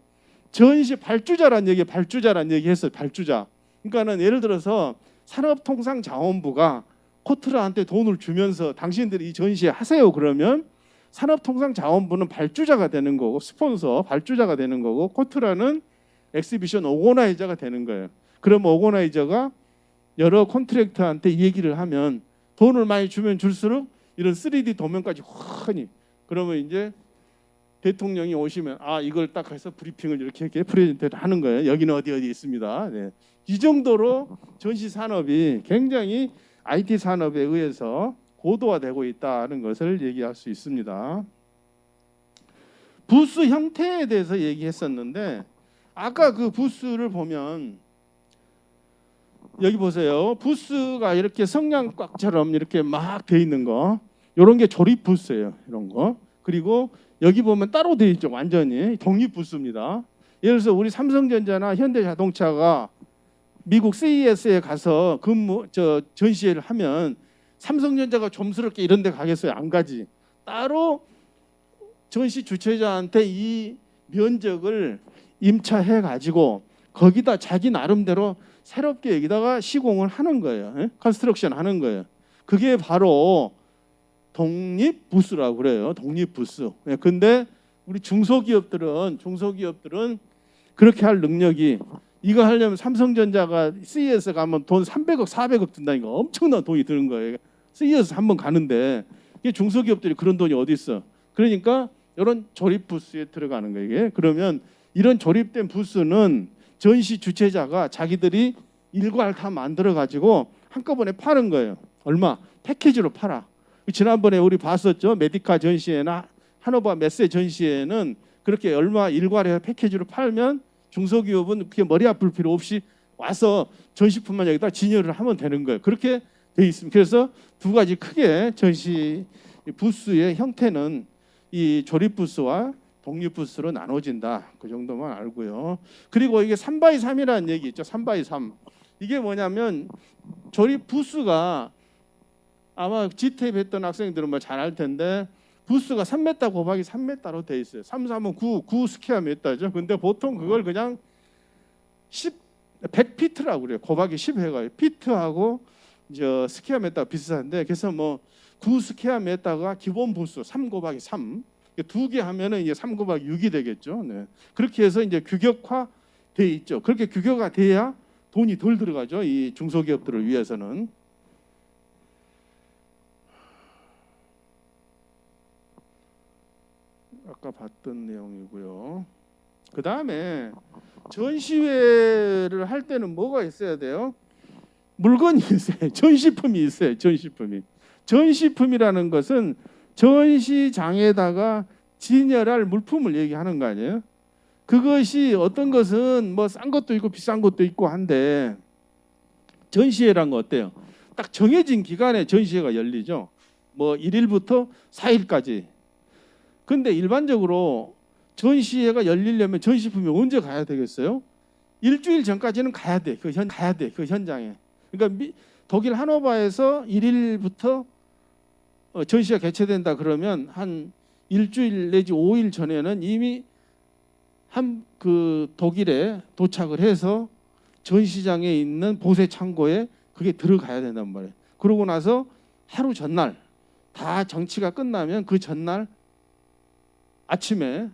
전시 발주자란 얘기 했어요. 발주자. 그러니까는 예를 들어서 산업통상자원부가 코트라한테 돈을 주면서 당신들이 이 전시회 하세요 그러면 산업통상자원부는 발주자가 되는 거고, 스폰서 발주자가 되는 거고, 코트라는 엑시비션 오거나이저가 되는 거예요. 그럼 오거나이저가 여러 콘트랙터한테 얘기를 하면 돈을 많이 주면 줄수록 이런 3D 도면까지 환히, 그러면 이제 대통령이 오시면 이걸 딱 해서 브리핑을 이렇게 프레젠테이를 하는 거예요. 여기는 어디 있습니다. 네. 이 정도로 전시 산업이 굉장히 IT 산업에 의해서 고도화되고 있다는 것을 얘기할 수 있습니다. 부스 형태에 대해서 얘기했었는데, 아까 그 부스를 보면 여기 보세요. 부스가 이렇게 성냥꽉처럼 이렇게 막 돼 있는 거, 이런 게 조립 부스예요. 이런 거. 그리고 여기 보면 따로 돼 있죠. 완전히 독립 부스입니다. 예를 들어서 우리 삼성전자나 현대자동차가 미국 CES에 가서 전시회를 하면 삼성전자가 좀스럽게 이런 데 가겠어요? 안 가지. 따로 전시 주최자한테 이 면적을 임차해 가지고 거기다 자기 나름대로 새롭게 여기다가 시공을 하는 거예요. 컨스트럭션 하는 거예요. 그게 바로 독립 부스라고 그래요. 독립 부스. 근데 우리 중소기업들은 그렇게 할 능력이, 이거 하려면 삼성전자가 CES 가면 돈 300억, 400억 든다니까. 엄청난 돈이 드는 거예요. CES 한번 가는데 이게 중소기업들이 그런 돈이 어디 있어? 그러니까 이런 조립 부스에 들어가는 거예요. 이게. 그러면 이런 조립된 부스는 전시 주최자가 자기들이 일괄 다 만들어 가지고 한꺼번에 파는 거예요. 얼마? 패키지로 팔아. 지난번에 우리 봤었죠. 메디카 전시회나 하노바 메세 전시회는 그렇게 얼마 일괄해서 패키지로 팔면 중소기업은 그게 머리 아플 필요 없이 와서 전시품만 여기다 진열을 하면 되는 거예요. 그렇게 돼 있습니다. 그래서 두 가지 크게 전시 부스의 형태는 이 조립 부스와 독립 부스로 나눠진다. 그 정도만 알고요. 그리고 이게 3x3이라는 얘기 있죠. 3x3. 이게 뭐냐면 조립 부스가, 아마 지탭 했던 학생들은 잘 알 텐데, 부스가 3m 곱하기 3m로 돼 있어요. 3, 3은 9 스퀘어 미터죠. 근데 보통 그걸 그냥 100피트라고 그래요. 곱하기 10 해가지고 피트하고 스퀘어 미터가 비슷한데, 그래서 9 스퀘어 미터가 기본 부스 3 곱하기 3. 두 개 하면은 이제 3 곱하기 6이 되겠죠. 네. 그렇게 해서 이제 규격화 돼 있죠. 그렇게 규격화 돼야 돈이 덜 들어가죠. 이 중소기업들을 위해서는. 아까 봤던 내용이고요. 그 다음에 전시회를 할 때는 뭐가 있어야 돼요? 물건이 있어요. 전시품이 있어요. 전시품이. 전시품이라는 것은 전시장에다가 진열할 물품을 얘기하는 거 아니에요? 그것이 어떤 것은 뭐 싼 것도 있고 비싼 것도 있고 한데, 전시회란 거 어때요? 딱 정해진 기간에 전시회가 열리죠. 뭐 1일부터 4일까지. 근데 일반적으로 전시회가 열리려면 전시품이 언제 가야 되겠어요? 일주일 전까지는 가야 돼. 그 현장에. 그러니까 독일 하노바에서 1일부터 전시가 개최된다 그러면 한 일주일 내지 5일 전에는 이미 그 독일에 도착을 해서 전시장에 있는 보세 창고에 그게 들어가야 된단 말이에요. 그러고 나서 하루 전날 다 정치가 끝나면 그 전날 아침에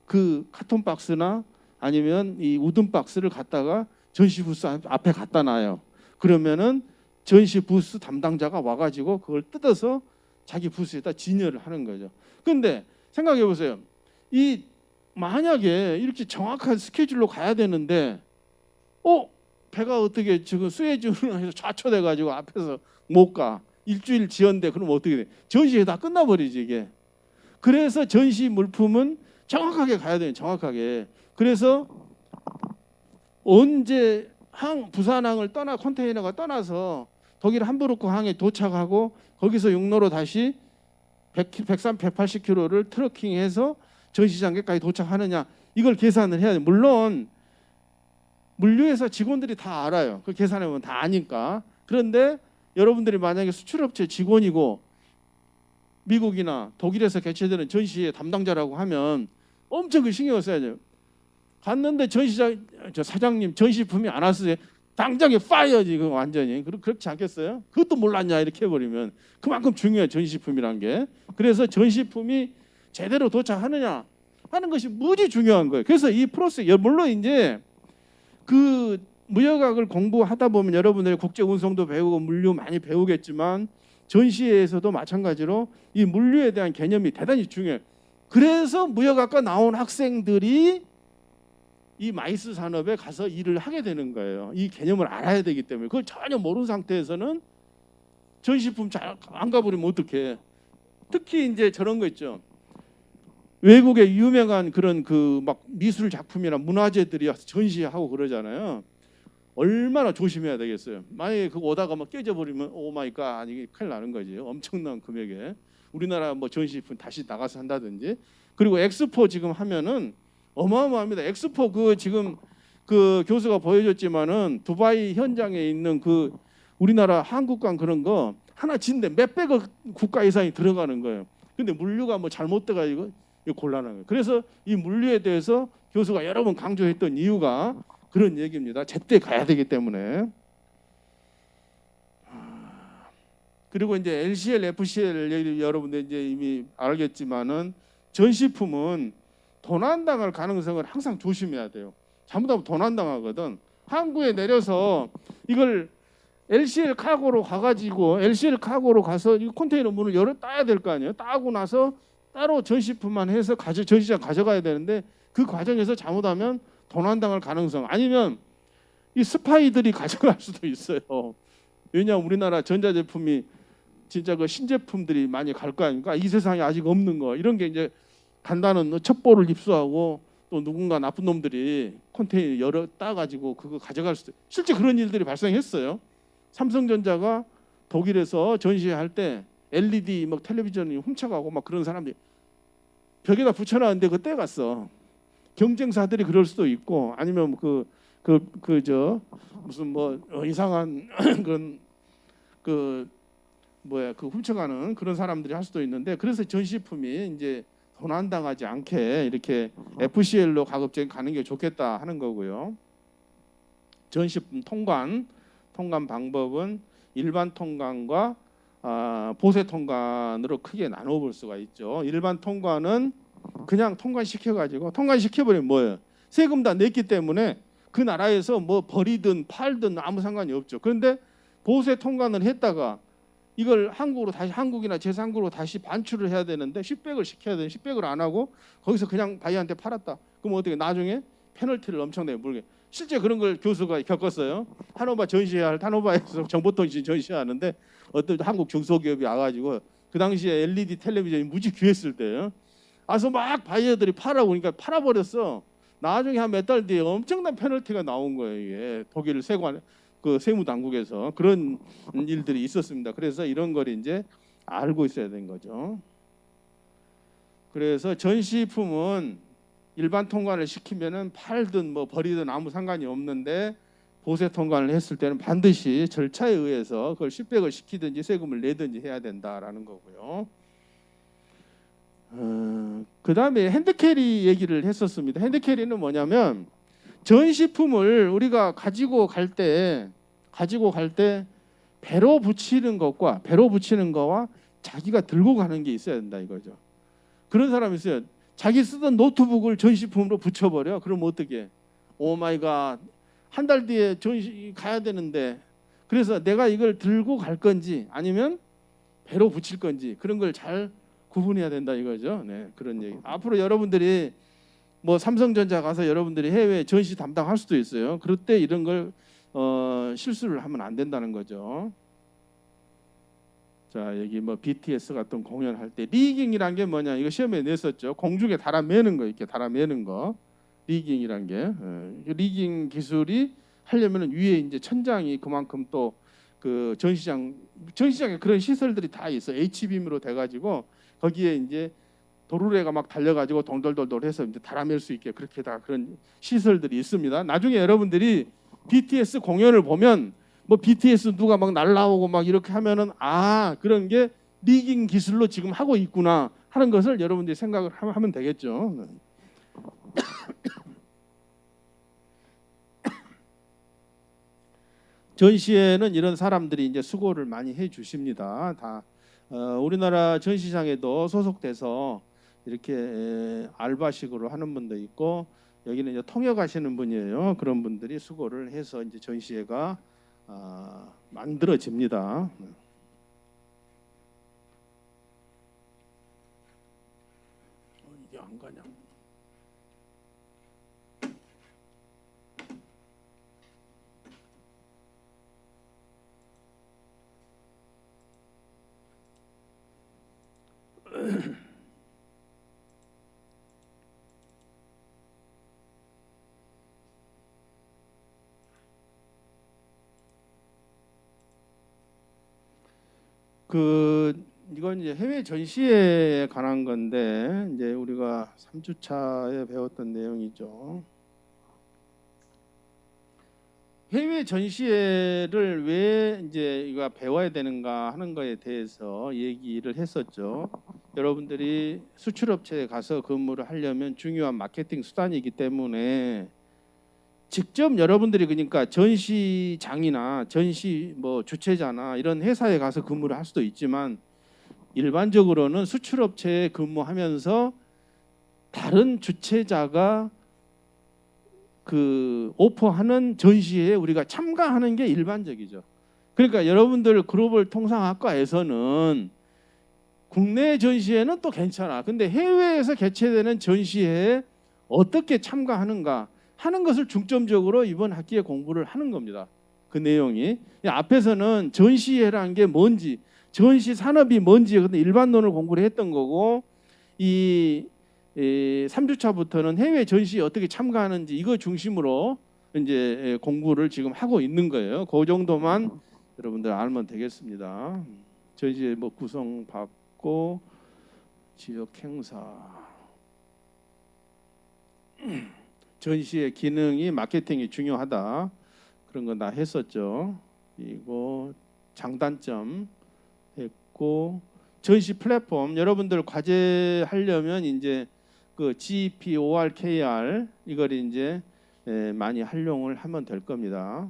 그 카톤 박스나 아니면 이 우든 박스를 갖다가 전시 부스 앞에 갖다 놔요. 그러면은 전시 부스 담당자가 와가지고 그걸 뜯어서 자기 부스에다 진열을 하는 거죠. 근데 생각해 보세요. 이 만약에 이렇게 정확한 스케줄로 가야 되는데, 배가 어떻게 지금 수혜주에서 좌초돼 가지고 앞에서 못 가. 일주일 지연돼. 그럼 어떻게 돼? 전시회 다 끝나버리지 이게. 그래서 전시 물품은 정확하게 가야 돼요. 정확하게. 그래서 언제 부산항을 컨테이너가 떠나서 독일 함부르크 항에 도착하고 거기서 육로로 다시 103, 180km를 트러킹해서 전시장에까지 도착하느냐, 이걸 계산을 해야 돼요. 물론 물류회사 직원들이 다 알아요. 그 계산해보면 다 아니까. 그런데 여러분들이 만약에 수출업체 직원이고 미국이나 독일에서 개최되는 전시회 담당자라고 하면 엄청 그 신경을 써야 돼요. 갔는데 사장님 전시품이 안 왔어요. 당장에 파이어 지금 완전히. 그렇지 않겠어요? 그것도 몰랐냐 이렇게 해버리면. 그만큼 중요해요. 전시품이란 게. 그래서 전시품이 제대로 도착하느냐 하는 것이 무지 중요한 거예요. 그래서 이 프로세스, 물론 이제 그 무역학을 공부하다 보면 여러분들이 국제 운송도 배우고 물류 많이 배우겠지만 전시회에서도 마찬가지로 이 물류에 대한 개념이 대단히 중요해요. 그래서 무역학과 나온 학생들이 이 마이스 산업에 가서 일을 하게 되는 거예요. 이 개념을 알아야 되기 때문에. 그걸 전혀 모르는 상태에서는 전시품 잘 안 가버리면 어떡해. 특히 이제 저런 거 있죠. 외국의 유명한 그런 그 막 미술 작품이나 문화재들이 와서 전시하고 그러잖아요. 얼마나 조심해야 되겠어요. 만약에 그거 오다가 막 깨져버리면 오 마이 갓, 이게 큰일 나는 거지. 엄청난 금액에. 우리나라 뭐 전시품 다시 나가서 한다든지. 그리고 엑스포 지금 하면은 어마어마합니다. 엑스포 그 지금 그 교수가 보여줬지만은 두바이 현장에 있는 그 우리나라 한국관 그런 거 하나 짓는데 몇백억 국가 예산이 들어가는 거예요. 근데 물류가 뭐 잘못돼가지고 이거 곤란한 거예요. 그래서 이 물류에 대해서 교수가 여러 번 강조했던 이유가 그런 얘기입니다. 제때 가야 되기 때문에. 그리고 이제 LCL, FCL 얘기 여러분들 이제 이미 알겠지만은 전시품은 도난당할 가능성을 항상 조심해야 돼요. 잘못하면 도난당하거든. 항구에 내려서 이걸 LCL 카고로 가가지고 LCL 카고로 가서 이 컨테이너 문을 따야 될 거 아니에요. 따고 나서 따로 전시품만 해서 전시장 가져가야 되는데 그 과정에서 잘못하면 도난당할 가능성, 아니면 이 스파이들이 가져갈 수도 있어요. 왜냐하면 우리나라 전자제품이 진짜 그 신제품들이 많이 갈 거 아닙니까? 이 세상에 아직 없는 거, 이런 게 이제 간다는 첩보를 입수하고 또 누군가 나쁜 놈들이 컨테이너 따가지고 그거 가져갈 수도, 실제 그런 일들이 발생했어요. 삼성전자가 독일에서 전시할 때 LED 막 텔레비전이 훔쳐가고 막 그런 사람들이 벽에다 붙여놨는데 그거 떼갔어. 경쟁사들이 그럴 수도 있고, 아니면 무슨 뭐 이상한 그런 그 훔쳐가는 그런 사람들이 할 수도 있는데, 그래서 전시품이 이제 도난당하지 않게 이렇게 FCL로 가급적 가는 게 좋겠다 하는 거고요. 전시품 통관 방법은 일반 통관과 보세 통관으로 크게 나눠 볼 수가 있죠. 일반 통관은 그냥 통관시켜버리면 뭐예요? 세금 다 냈기 때문에 그 나라에서 뭐 버리든 팔든 아무 상관이 없죠. 그런데 보세 통관을 했다가 이걸 한국으로 다시 한국이나 제3국으로 다시 반출을 해야 되는데 슈백을 시켜야 되는데 슈백을 안 하고 거기서 그냥 바이한테 팔았다. 그럼 어떻게 나중에 페널티를 엄청나게 물게. 실제 그런 걸 교수가 겪었어요. 하노바 전시회할 하노바에서 정보통신 전시하는데 어떤 한국 중소기업이 와가지고 그 당시에 LED 텔레비전이 무지 귀했을 때요. 와서 막 바이어들이 팔아 보니까 팔아버렸어. 나중에 한 몇 달 뒤에 엄청난 페널티가 나온 거예요. 이게 독일 세관 그 세무 당국에서 그런 일들이 있었습니다. 그래서 이런 걸 이제 알고 있어야 되는 거죠. 그래서 전시품은 일반 통관을 시키면은 팔든 뭐 버리든 아무 상관이 없는데 보세 통관을 했을 때는 반드시 절차에 의해서 그걸 슈백을 시키든지 세금을 내든지 해야 된다라는 거고요. 그 다음에 핸드캐리 얘기를 했었습니다. 핸드캐리는 뭐냐면 전시품을 우리가 가지고 갈 때 배로 붙이는 거와 자기가 들고 가는 게 있어야 된다 이거죠. 그런 사람이 있어요. 자기 쓰던 노트북을 전시품으로 붙여버려. 그럼 어떻게? 오 마이 갓. 한 달 뒤에 전시 가야 되는데 그래서 내가 이걸 들고 갈 건지 아니면 배로 붙일 건지 그런 걸 잘 구분해야 된다 이거죠. 네, 그런 얘기. 앞으로 여러분들이 뭐 삼성전자 가서 여러분들이 해외 전시 담당할 수도 있어요. 그럴 때 이런 걸 실수를 하면 안 된다는 거죠. 자, 여기 뭐 BTS 같은 공연할 때 리깅이란 게 뭐냐? 이거 시험에 냈었죠. 공중에 달아매는 거 이렇게 달아매는 거. 리깅이란 게 리깅 기술이 하려면은 위에 이제 천장이 그만큼 또 그 전시장에 그런 시설들이 다 있어. H빔으로 돼가지고 거기에 이제 도르래가 막 달려가지고 동돌돌돌해서 이제 달아맬 수 있게 그렇게 다 그런 시설들이 있습니다. 나중에 여러분들이 BTS 공연을 보면 뭐 BTS 누가 막 날라오고 막 이렇게 하면은 아 그런 게 리깅 기술로 지금 하고 있구나 하는 것을 여러분들이 생각을 하면 되겠죠. 전시회는 이런 사람들이 이제 수고를 많이 해주십니다. 다 우리나라 전시장에도 소속돼서 이렇게 알바식으로 하는 분도 있고 여기는 이제 통역하시는 분이에요. 그런 분들이 수고를 해서 이제 전시회가 만들어집니다. 이게 안 가냐? 이건 이제 해외 전시회에 관한 건데 이제 우리가 3주차에 배웠던 내용이죠. 해외 전시회를 왜 이제 이거 배워야 되는가 하는 거에 대해서 얘기를 했었죠. 여러분들이 수출업체에 가서 근무를 하려면 중요한 마케팅 수단이기 때문에 직접 여러분들이 그러니까 전시장이나 전시 뭐 주최자나 이런 회사에 가서 근무를 할 수도 있지만 일반적으로는 수출업체에 근무하면서 다른 주최자가 그 오퍼하는 전시회에 우리가 참가하는 게 일반적이죠. 그러니까 여러분들 글로벌 통상학과에서는 국내 전시회는 또 괜찮아. 근데 해외에서 개최되는 전시회에 어떻게 참가하는가 하는 것을 중점적으로 이번 학기에 공부를 하는 겁니다. 그 내용이 앞에서는 전시회라는 게 뭔지, 전시 산업이 뭔지 근데 일반론을 공부를 했던 거고 이 3주차부터는 해외 전시에 어떻게 참가하는지 이거 중심으로 이제 공부를 지금 하고 있는 거예요. 그 정도만 여러분들 알면 되겠습니다. 전시회 뭐 구성 받고 지역 행사 전시의 기능이 마케팅이 중요하다 그런 거 다 했었죠. 그리고 장단점 했고 전시 플랫폼 여러분들 과제 하려면 이제 그 GEP, OR, KR 이걸 이제 많이 활용을 하면 될 겁니다.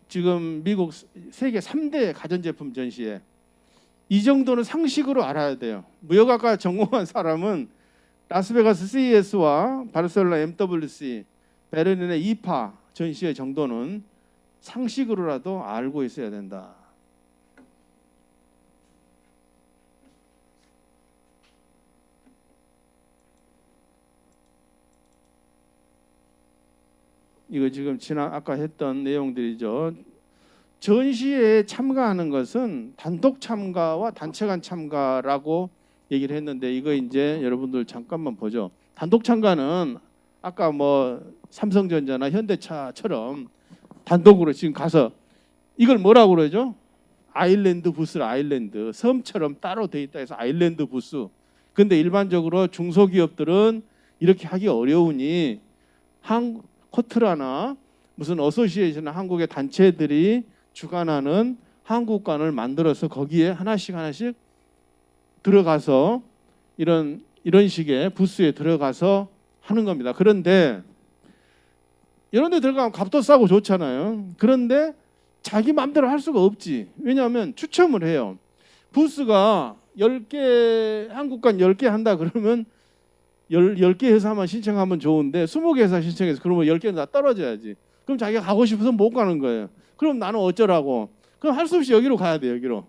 지금 미국 세계 3대 가전제품 전시회 이 정도는 상식으로 알아야 돼요. 무역학과 전공한 사람은 라스베가스 CES와 바르셀로나 MWC, 베를린의 이파 전시회 정도는 상식으로라도 알고 있어야 된다. 이거 지금 아까 했던 내용들이죠. 전시회에 참가하는 것은 단독 참가와 단체 간 참가라고 얘기를 했는데, 이거 이제 여러분들 잠깐만 보죠. 단독 참가는 아까 뭐 삼성전자나 현대차처럼 단독으로 지금 가서, 이걸 뭐라고 그러죠? 아일랜드 부스라. 아일랜드, 섬처럼 따로 돼 있다 해서 아일랜드 부스. 근데 일반적으로 중소기업들은 이렇게 하기 어려우니 코트라나 무슨 어소시에이션 한국의 단체들이 주관하는 한국관을 만들어서 거기에 하나씩 들어가서 이런 식의 부스에 들어가서 하는 겁니다. 그런데 이런 데 들어가면 값도 싸고 좋잖아요. 그런데 자기 마음대로 할 수가 없지. 왜냐하면 추첨을 해요. 부스가 10개, 한국관 10개 한다 그러면 10개 회사만 신청하면 좋은데 20개 회사 신청해서 그러면 10개는 다 떨어져야지. 그럼 자기가 가고 싶어서 못 가는 거예요. 그럼 나는 어쩌라고. 그럼 할 수 없이 여기로 가야 돼. 여기로.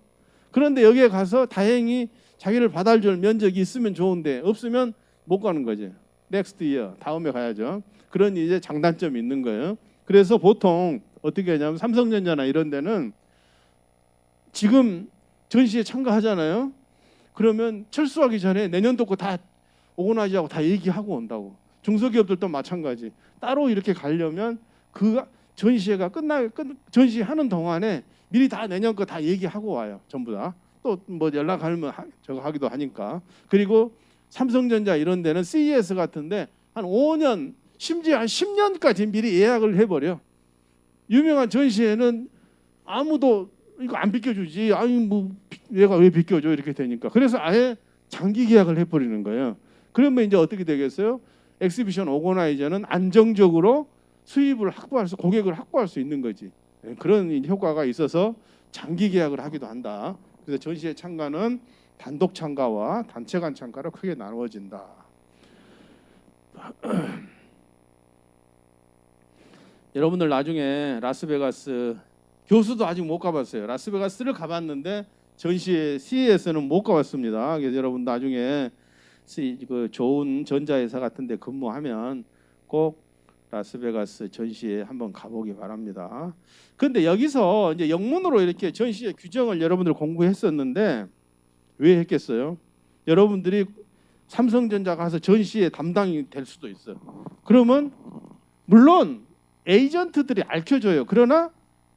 그런데 여기에 가서 다행히 자기를 받아줄 면적이 있으면 좋은데 없으면 못 가는 거지. 넥스트 이어, 다음에 가야죠. 그런 이제 장단점이 있는 거예요. 그래서 보통 어떻게 하냐면 삼성전자나 이런 데는 지금 전시에 참가하잖아요. 그러면 철수하기 전에 내년도 거 다 오거나이즈하고 다 얘기하고 온다고. 중소기업들도 마찬가지. 따로 이렇게 가려면 그 전시회가 전시하는 동안에 미리 다 내년 거 다 얘기하고 와요. 전부 다. 또 뭐 연락하면 저거 하기도 하니까. 그리고 삼성전자 이런 데는 CES 같은데 한 5년, 심지어 한 10년까지 미리 예약을 해버려. 유명한 전시회는 아무도 이거 안 비켜주지. 아니 뭐 얘가 왜 비켜줘 이렇게 되니까. 그래서 아예 장기 계약을 해버리는 거예요. 그러면 이제 어떻게 되겠어요? 엑시비션 오거나이저는 안정적으로 수입을 고객을 확보할 수 있는 거지. 그런 효과가 있어서 장기 계약을 하기도 한다. 그래서 전시회 참가는 단독 참가와 단체 간 참가로 크게 나누어진다. 여러분들 나중에 라스베가스, 교수도 아직 못 가봤어요. 라스베가스를 가봤는데 전시회 CES는 못 가봤습니다. 그래서 여러분 나중에 그 좋은 전자회사 같은 데 근무하면 꼭 라스베가스 전시회 한번 가보기 바랍니다. 근데 여기서 이제 영문으로 이렇게 전시회 규정을 여러분들 공부했었는데 왜 했겠어요? 여러분들이 삼성전자 가서 전시회 담당이 될 수도 있어요. 그러면 물론 에이전트들이 알려줘요. 그러나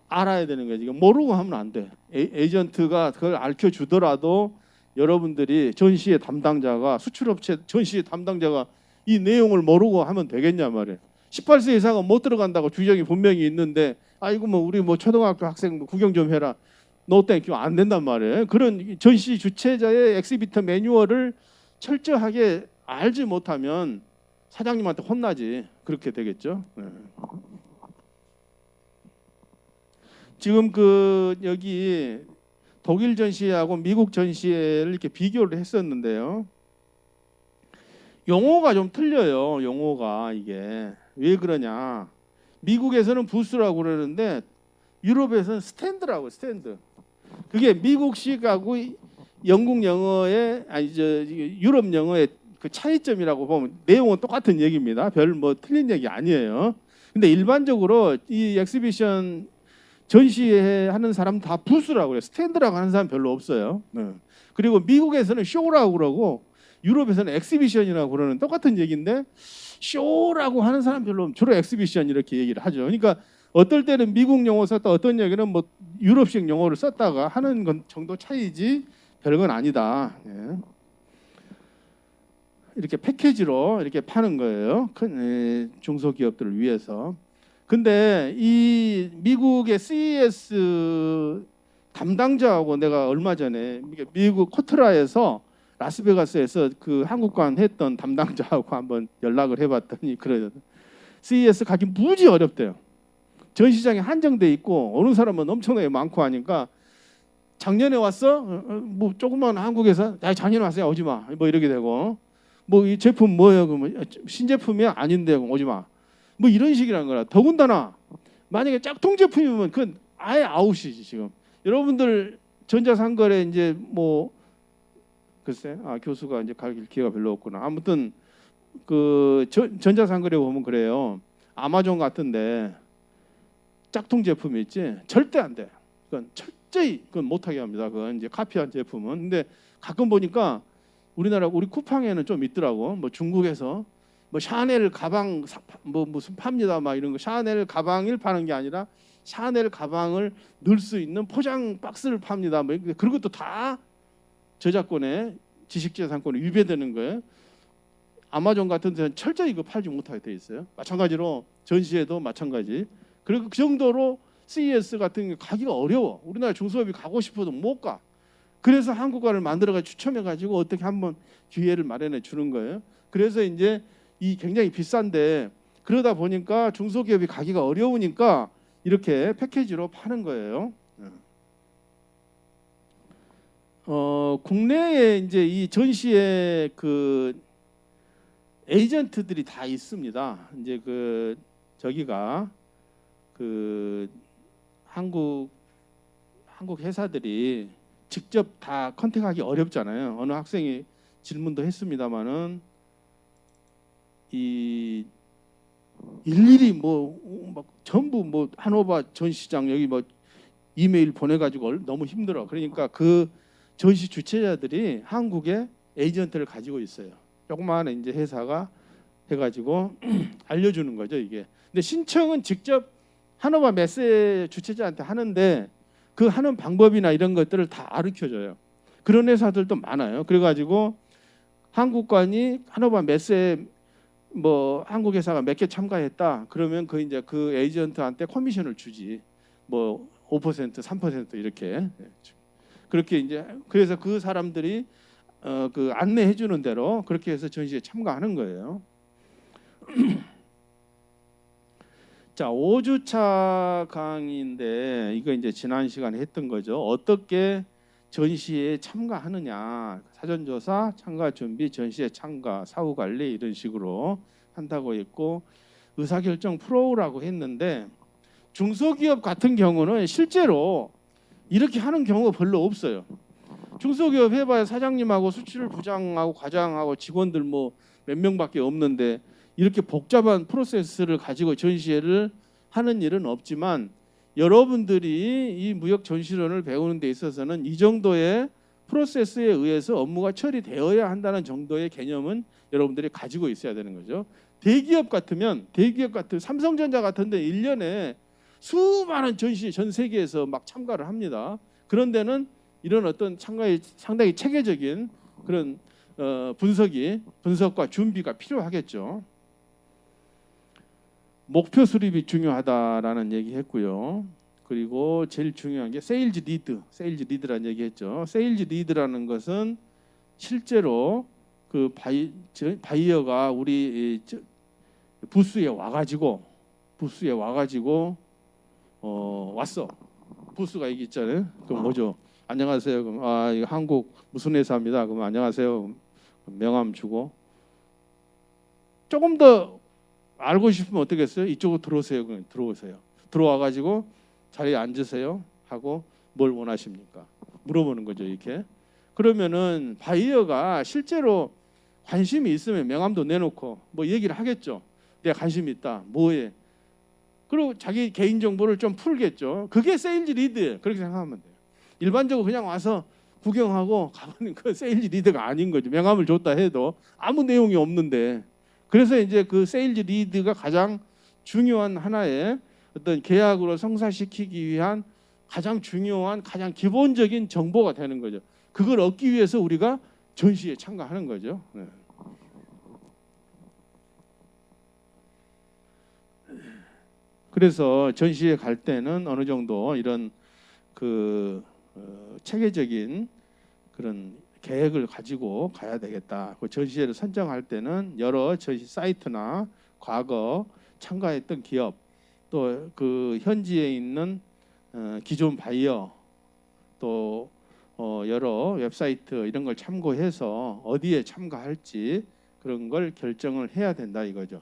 알아야 되는 거지. 모르고 하면 안 돼. 에이전트가 그걸 알려주더라도 여러분들이 전시회 담당자가, 수출업체 전시회 담당자가 이 내용을 모르고 하면 되겠냐 말이에요. 18세 이상은 못 들어간다고 규정이 분명히 있는데 아이고 뭐 우리 뭐 초등학교 학생 구경 좀 해라. 노 땡큐 안 된단 말이에요. 그런 전시 주최자의 엑시비터 매뉴얼을 철저하게 알지 못하면 사장님한테 혼나지. 그렇게 되겠죠. 네. 지금 그 여기 독일 전시회하고 미국 전시회를 이렇게 비교를 했었는데요. 용어가 좀 틀려요. 용어가 이게 왜 그러냐? 미국에서는 부스라고 그러는데 유럽에서는 스탠드라고. 스탠드. 그게 미국식하고 영국 영어의 유럽 영어의 그 차이점이라고 보면 내용은 똑같은 얘기입니다. 별 뭐 틀린 얘기 아니에요. 근데 일반적으로 이 엑시비션 전시회 하는 사람 다 부스라고 그래요. 스탠드라고 하는 사람 별로 없어요. 네. 그리고 미국에서는 쇼라고 그러고 유럽에서는 엑시비션이라고 그러는 똑같은 얘기인데 쇼라고 하는 사람 별로 없어요. 주로 엑시비션 이렇게 얘기를 하죠. 그러니까 어떨 때는 미국 용어 썼다, 어떤 얘기는 뭐 유럽식 용어를 썼다가 하는 건 정도 차이지 별건 아니다. 예. 이렇게 패키지로 이렇게 파는 거예요. 큰 중소기업들을 위해서. 근데 이 미국의 CES 담당자하고 내가 얼마 전에 미국 코트라에서 라스베가스에서 그 한국관 했던 담당자하고 한번 연락을 해봤더니 그래요. CES 가기 무지 어렵대요. 전시장에 한정돼 있고 어느 사람은 엄청나게 많고 하니까 작년에 왔어? 뭐 조그만 한국에서 야 작년에 왔어요. 오지 마. 뭐 이렇게 되고 뭐 이 제품 뭐예요? 그러면 신제품이야? 아닌데 오지 마. 뭐 이런 식이라는 거라. 더군다나 만약에 짝퉁 제품이면 그건 아예 아웃이지. 지금 여러분들 전자상거래 이제 뭐 글쎄 교수가 이제 가르칠 기회가 별로 없구나. 아무튼 그 전자상거래 보면 그래요. 아마존 같은데 짝퉁 제품이 있지 절대 안 돼. 그건 철저히 그건 못하게 합니다. 그건 이제 카피한 제품은. 근데 가끔 보니까 우리나라 우리 쿠팡에는 좀 있더라고. 뭐 중국에서 뭐 샤넬 가방 뭐 무슨 팝니다 막 이런 거. 샤넬 가방을 파는 게 아니라 샤넬 가방을 넣을 수 있는 포장 박스를 팝니다. 뭐 그런 것도 다 저작권에 지식재산권에 위배되는 거예요. 아마존 같은 데는 철저히 이거 팔지 못하게 돼 있어요. 마찬가지로 전시회도 마찬가지. 그리고 그 정도로 CES 같은 게 가기가 어려워. 우리나라 중소기업이 가고 싶어도 못 가. 그래서 한국가를 만들어가지고 추첨해가지고 어떻게 한번 기회를 마련해 주는 거예요. 그래서 이제 이 굉장히 비싼데 그러다 보니까 중소기업이 가기가 어려우니까 이렇게 패키지로 파는 거예요. 국내에 이제 이 전시회 그 에이전트들이 다 있습니다. 이제 그 저기가 그 한국 회사들이 직접 다 컨택하기 어렵잖아요. 어느 학생이 질문도 했습니다마는 이 일일이 뭐 막 전부 뭐 한오바 전시장 여기 뭐 이메일 보내가지고 너무 힘들어. 그러니까 그 전시 주최자들이 한국에 에이전트를 가지고 있어요. 조그마한 이제 회사가 해가지고 알려주는 거죠 이게. 근데 신청은 직접 한오바 메세 주최자한테 하는데 그 하는 방법이나 이런 것들을 다 가르쳐줘요. 그런 회사들도 많아요. 그래가지고 한국관이 한오바 메세 뭐 한국 회사가 몇 개 참가했다. 그러면 그 이제 그 에이전트한테 커미션을 주지. 뭐 5%, 3% 이렇게. 그렇게 이제 그래서 그 사람들이 그 안내해 주는 대로 그렇게 해서 전시에 참가하는 거예요. 자, 5주차 강의인데 이거 이제 지난 시간에 했던 거죠. 어떻게 전시에 참가하느냐, 사전조사, 참가 준비, 전시에 참가, 사후 관리 이런 식으로 한다고 했고 의사결정 프로라고 했는데 중소기업 같은 경우는 실제로 이렇게 하는 경우가 별로 없어요. 중소기업 해봐야 사장님하고 수출 부장하고 과장하고 직원들 뭐 몇 명밖에 없는데 이렇게 복잡한 프로세스를 가지고 전시회를 하는 일은 없지만 여러분들이 이 무역 전시론을 배우는 데 있어서는 이 정도의 프로세스에 의해서 업무가 처리되어야 한다는 정도의 개념은 여러분들이 가지고 있어야 되는 거죠. 대기업 같은 삼성전자 같은 데 1년에 수많은 전시 전 세계에서 막 참가를 합니다. 그런 데는 이런 어떤 참가의 상당히 체계적인 그런 분석과 준비가 필요하겠죠. 목표 수립이 중요하다라는 얘기했고요. 그리고 제일 중요한 게 세일즈 리드라는 얘기했죠. 세일즈 리드라는 것은 실제로 그 바이어가 우리 부스에 와가지고 왔어. 부스가 여기 있잖아요. 그럼 뭐죠? 안녕하세요. 그럼 이거 한국 무슨 회사입니다. 그럼 안녕하세요. 명함 주고 조금 더 알고 싶으면 어떻게 했어요? 이쪽으로 들어오세요. 그냥 들어오세요. 들어와가지고 자리에 앉으세요 하고 뭘 원하십니까? 물어보는 거죠. 이렇게. 그러면은 바이어가 실제로 관심이 있으면 명함도 내놓고 뭐 얘기를 하겠죠. 내가 관심이 있다. 뭐해? 그리고 자기 개인 정보를 좀 풀겠죠. 그게 세일즈 리드예요. 그렇게 생각하면 돼요. 일반적으로 그냥 와서 구경하고 가만히 그 세일즈 리드가 아닌 거죠. 명함을 줬다 해도 아무 내용이 없는데. 그래서 이제 그 세일즈 리드가 가장 중요한 하나의 어떤 계약으로 성사시키기 위한 가장 중요한 가장 기본적인 정보가 되는 거죠. 그걸 얻기 위해서 우리가 전시에 참가하는 거죠. 네. 그래서 전시회 갈 때는 어느 정도 이런 그 체계적인 그런 계획을 가지고 가야 되겠다. 그 전시회를 선정할 때는 여러 전시 사이트나 과거 참가했던 기업 또 그 현지에 있는 기존 바이어 또 여러 웹사이트 이런 걸 참고해서 어디에 참가할지 그런 걸 결정을 해야 된다 이거죠.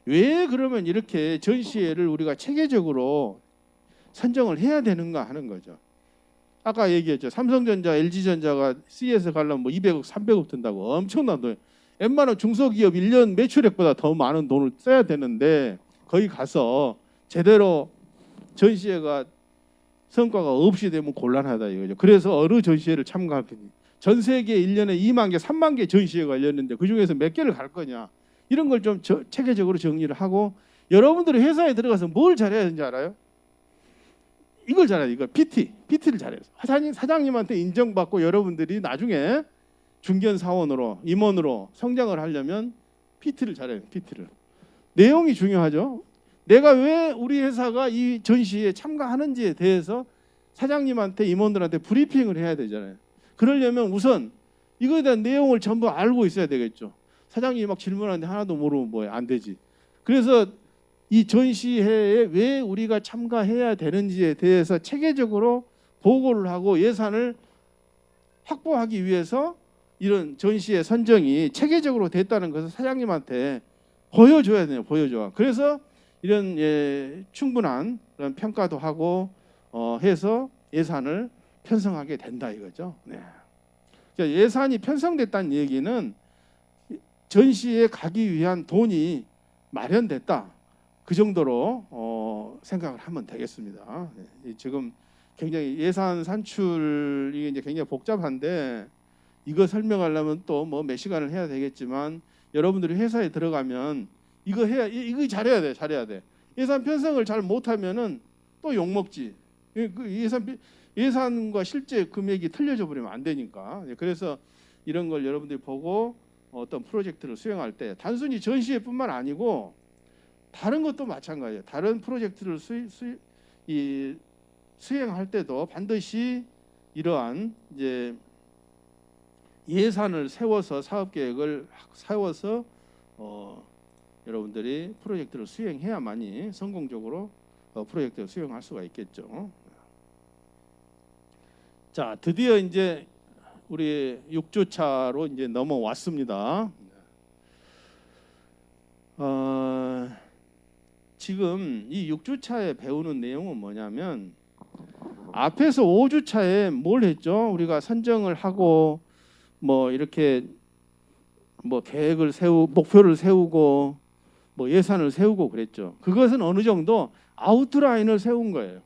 왜 그러면 이렇게 전시회를 우리가 체계적으로 선정을 해야 되는가 하는 거죠. 아까 얘기했죠. 삼성전자, LG전자가 CES 가려면 뭐 200억, 300억 든다고 엄청난 돈. 웬만한 중소기업 1년 매출액보다 더 많은 돈을 써야 되는데 거기 가서 제대로 전시회가 성과가 없이 되면 곤란하다 이거죠. 그래서 어느 전시회를 참가하겠니? 전 세계 1년에 2만 개, 3만 개 전시회가 열렸는데 그중에서 몇 개를 갈 거냐? 이런 걸 좀 체계적으로 정리를 하고 여러분들이 회사에 들어가서 뭘 잘해야 되는지 알아요? 이걸 잘해야 돼. 이거 PT를 잘해요. 사장님한테 인정받고 여러분들이 나중에 중견 사원으로 임원으로 성장을 하려면 PT를 잘해요. PT를. 내용이 중요하죠. 내가 왜 우리 회사가 이 전시회에 참가하는지에 대해서 사장님한테 임원들한테 브리핑을 해야 되잖아요. 그러려면 우선 이거에 대한 내용을 전부 알고 있어야 되겠죠. 사장님이 막 질문하는데 하나도 모르면 뭐야 안 되지. 그래서 이 전시회에 왜 우리가 참가해야 되는지에 대해서 체계적으로 보고를 하고 예산을 확보하기 위해서 이런 전시회 선정이 체계적으로 됐다는 것을 사장님한테 보여줘야 돼요. 보여줘. 그래서 이런 충분한 그런 평가도 하고 해서 예산을 편성하게 된다 이거죠. 네. 그러니까 예산이 편성됐다는 얘기는 전시에 가기 위한 돈이 마련됐다. 그 정도로 생각을 하면 되겠습니다. 네. 지금 굉장히 예산 산출이 이제 굉장히 복잡한데 이거 설명하려면 또 뭐 몇 시간을 해야 되겠지만 여러분들이 회사에 들어가면 이거 잘해야 돼, 잘해야 돼. 예산 편성을 잘 못하면은 또 욕 먹지. 그 예산과 실제 금액이 틀려져 버리면 안 되니까. 그래서 이런 걸 여러분들이 보고 어떤 프로젝트를 수행할 때 단순히 전시회뿐만 아니고 다른 것도 마찬가지예요. 다른 프로젝트를 수행할 때도 반드시 이러한 이제 예산을 세워서 사업 계획을 세워서 여러분들이 프로젝트를 수행해야만이 성공적으로 프로젝트를 수행할 수가 있겠죠. 자, 드디어 이제 우리 6주차로 이제 넘어왔습니다. 지금 이 6주차에 배우는 내용은 뭐냐면 앞에서 5주차에 뭘 했죠? 우리가 선정을 하고 뭐 이렇게 뭐 계획을 목표를 세우고 뭐 예산을 세우고 그랬죠. 그것은 어느 정도 아웃라인을 세운 거예요.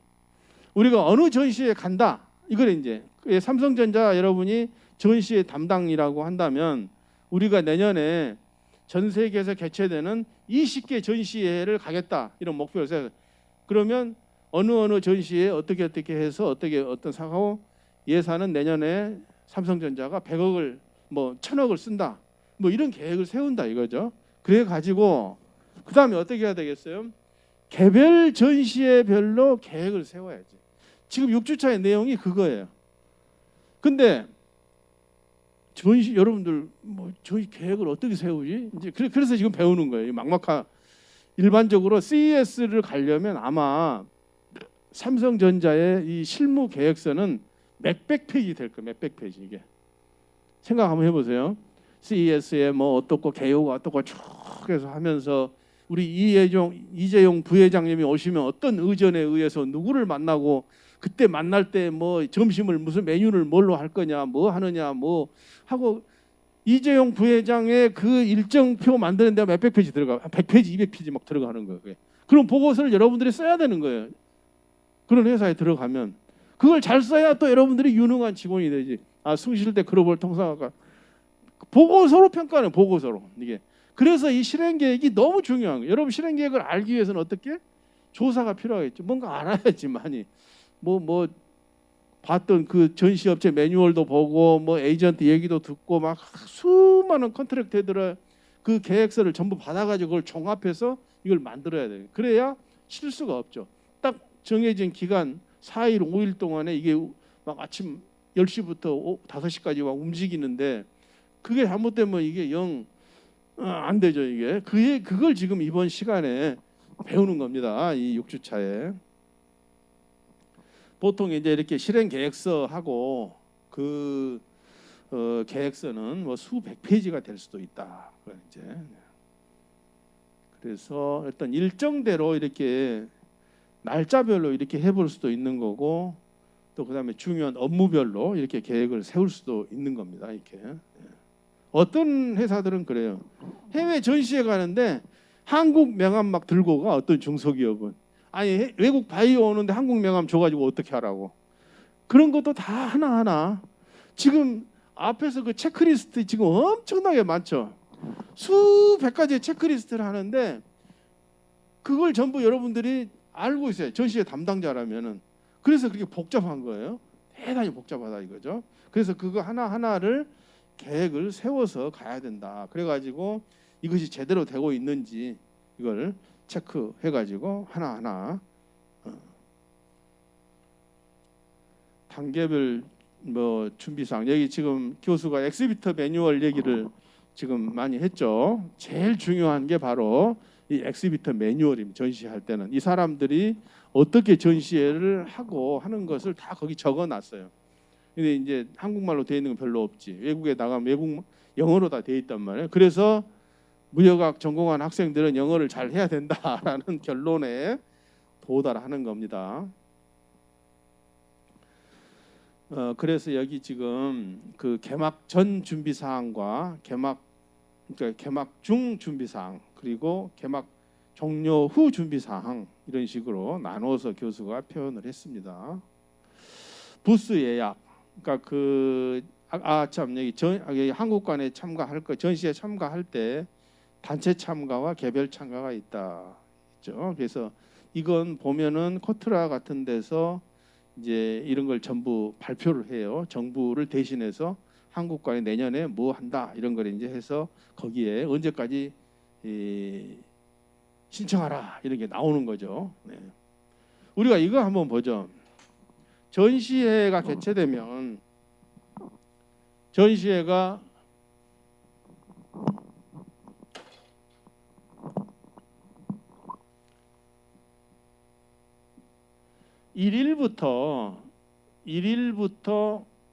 우리가 어느 전시에 간다. 이걸 이제 삼성전자 여러분이 전시회 담당이라고 한다면 우리가 내년에 전 세계에서 개최되는 20개 전시회를 가겠다 이런 목표를 세워요. 그러면 어느 전시회에 어떻게 해서 어떤 사고 예산은 내년에 삼성전자가 100억을 뭐 1000억을 쓴다. 뭐 이런 계획을 세운다 이거죠. 그래 가지고 그다음에 어떻게 해야 되겠어요? 개별 전시회별로 계획을 세워야지. 지금 6주차의 내용이 그거예요. 근데 여러분들 뭐 저희 계획을 어떻게 세우지? 이제 그래서 지금 배우는 거예요. 일반적으로 CES를 가려면 아마 삼성전자의 이 실무 계획서는 몇백 페이지 될 거예요. 몇백 페이지 이게. 생각 한번 해보세요. CES에 뭐 어떻고 개요가 어떻고 쭉 해서 하면서 우리 이재용 부회장님이 오시면 어떤 의전에 의해서 누구를 만나고 그때 만날 때 뭐 점심을 무슨 메뉴를 뭘로 할 거냐 뭐 하느냐 뭐 하고 이재용 부회장의 그 일정표 만드는 데 몇백 페이지 들어가 100페이지 200페이지 막 들어가는 거예요. 그럼 보고서를 여러분들이 써야 되는 거예요. 그런 회사에 들어가면 그걸 잘 써야 또 여러분들이 유능한 직원이 되지. 숭실대 글로벌 통상학과 보고서로 평가하는 보고서로 이게. 그래서 이 실행 계획이 너무 중요한 거예요. 여러분 실행 계획을 알기 위해서는 어떻게? 조사가 필요하겠죠. 뭔가 알아야지 많이. 뭐 봤던 그 전시업체 매뉴얼도 보고 뭐 에이전트 얘기도 듣고 막 수많은 컨트랙트들의 그 계획서를 전부 받아가지고 그걸 종합해서 이걸 만들어야 돼요. 그래야 실수가 없죠. 딱 정해진 기간 4일, 5일 동안에 이게 막 아침 10시부터 5시까지 막 움직이는데 그게 잘못되면 이게 안 되죠 이게. 그걸 지금 이번 시간에 배우는 겁니다. 이 6주차에. 보통 이제 이렇게 실행 계획서하고 그 계획서는 뭐 수백 페이지가 될 수도 있다. 이제 그래서 어떤 일정대로 이렇게 날짜별로 이렇게 해볼 수도 있는 거고, 또 그다음에 중요한 업무별로 이렇게 계획을 세울 수도 있는 겁니다. 이렇게. 어떤 회사들은 그래요. 해외 전시회 가는데 한국 명함 막 들고 가. 어떤 중소기업은 아니 외국 바이오 오는데 한국 명함 줘가지고 어떻게 하라고. 그런 것도 다 하나하나 지금 앞에서 그 체크리스트 지금 엄청나게 많죠. 수백 가지의 체크리스트를 하는데 그걸 전부 여러분들이 알고 있어요. 전시회 담당자라면은. 그래서 그렇게 복잡한 거예요. 대단히 복잡하다 이거죠. 그래서 그거 하나하나를 계획을 세워서 가야 된다. 그래가지고 이것이 제대로 되고 있는지 이걸 체크해가지고 하나하나 단계별 뭐 준비사항. 여기 지금 교수가 엑스비터 매뉴얼 얘기를 지금 많이 했죠. 제일 중요한 게 바로 이 엑스비터 매뉴얼입니다. 전시할 때는 이 사람들이 어떻게 전시회를 하고 하는 것을 다 거기 적어놨어요. 근데 이제 한국말로 되어 있는 건 별로 없지. 외국에 나가면 외국 영어로 다 되어 있단 말이에요. 그래서 무역학 전공한 학생들은 영어를 잘 해야 된다라는 결론에 도달하는 겁니다. 그래서 여기 지금 그 개막 전 준비 사항과 그러니까 개막 중 준비 사항 그리고 개막 종료 후 준비 사항 이런 식으로 나눠서 교수가 표현을 했습니다. 부스 예약. 그러니까 여기 한국관에 참가할 거 전시에 참가할 때 단체 참가와 개별 참가가 있다. 있죠. 그래서 이건 보면은 코트라 같은 데서 이제 이런 걸 전부 발표를 해요. 정부를 대신해서 한국관이 내년에 뭐 한다 이런 걸 이제 해서 거기에 언제까지 신청하라 이런 게 나오는 거죠. 네. 우리가 이거 한번 보죠. 전시회가 개최되면 전시회가 일일부터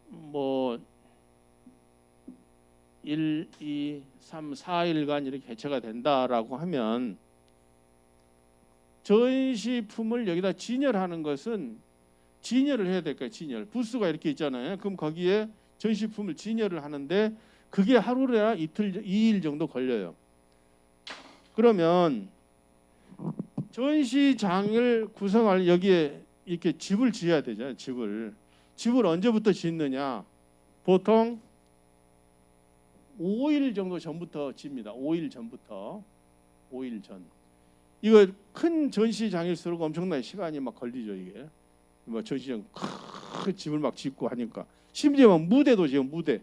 뭐 1, 2, 3, 4일간 이렇게 개최가 된다라고 하면 전시품을 여기다 진열하는 것은 진열을 해야 될까요? 진열. 부스가 이렇게 있잖아요. 그럼 거기에 전시품을 진열을 하는데 그게 하루나 이틀, 2일 정도 걸려요. 그러면 전시장을 구성할 여기에 이렇게 집을 지어야 되잖아요. 집을 언제부터 짓느냐? 보통 5일 정도 전부터 집니다. 5일 전부터. 5일 전. 이거 큰 전시장일수록 엄청나게 시간이 막 걸리죠. 이게 뭐 전시장 큰 집을 막 짓고 하니까 심지어 막 무대도 지금 무대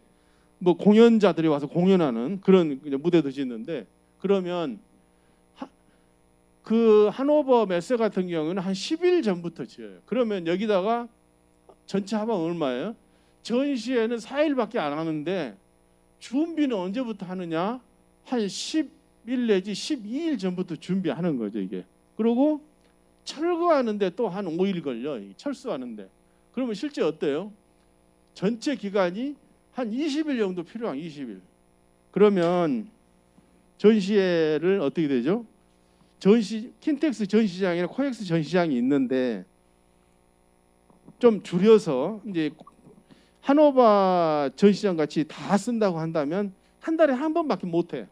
뭐 공연자들이 와서 공연하는 그런 무대도 짓는데 그러면 그 하노버 메세 같은 경우는 한 10일 전부터 지어요. 그러면 여기다가 전체 합은 얼마예요? 전시회는 4일밖에 안 하는데 준비는 언제부터 하느냐? 한 10일 내지 12일 전부터 준비하는 거죠 이게. 그리고 철거하는데 또 한 5일 걸려. 철수하는데. 그러면 실제 어때요? 전체 기간이 한 20일 정도 필요한 20일. 그러면 전시회를 어떻게 되죠? 킨텍스 전시장이나 코엑스 전시장이 있는데 좀 줄여서 이제 하노바 전시장 같이 다 쓴다고 한다면 한 달에 한 번밖에 못 해.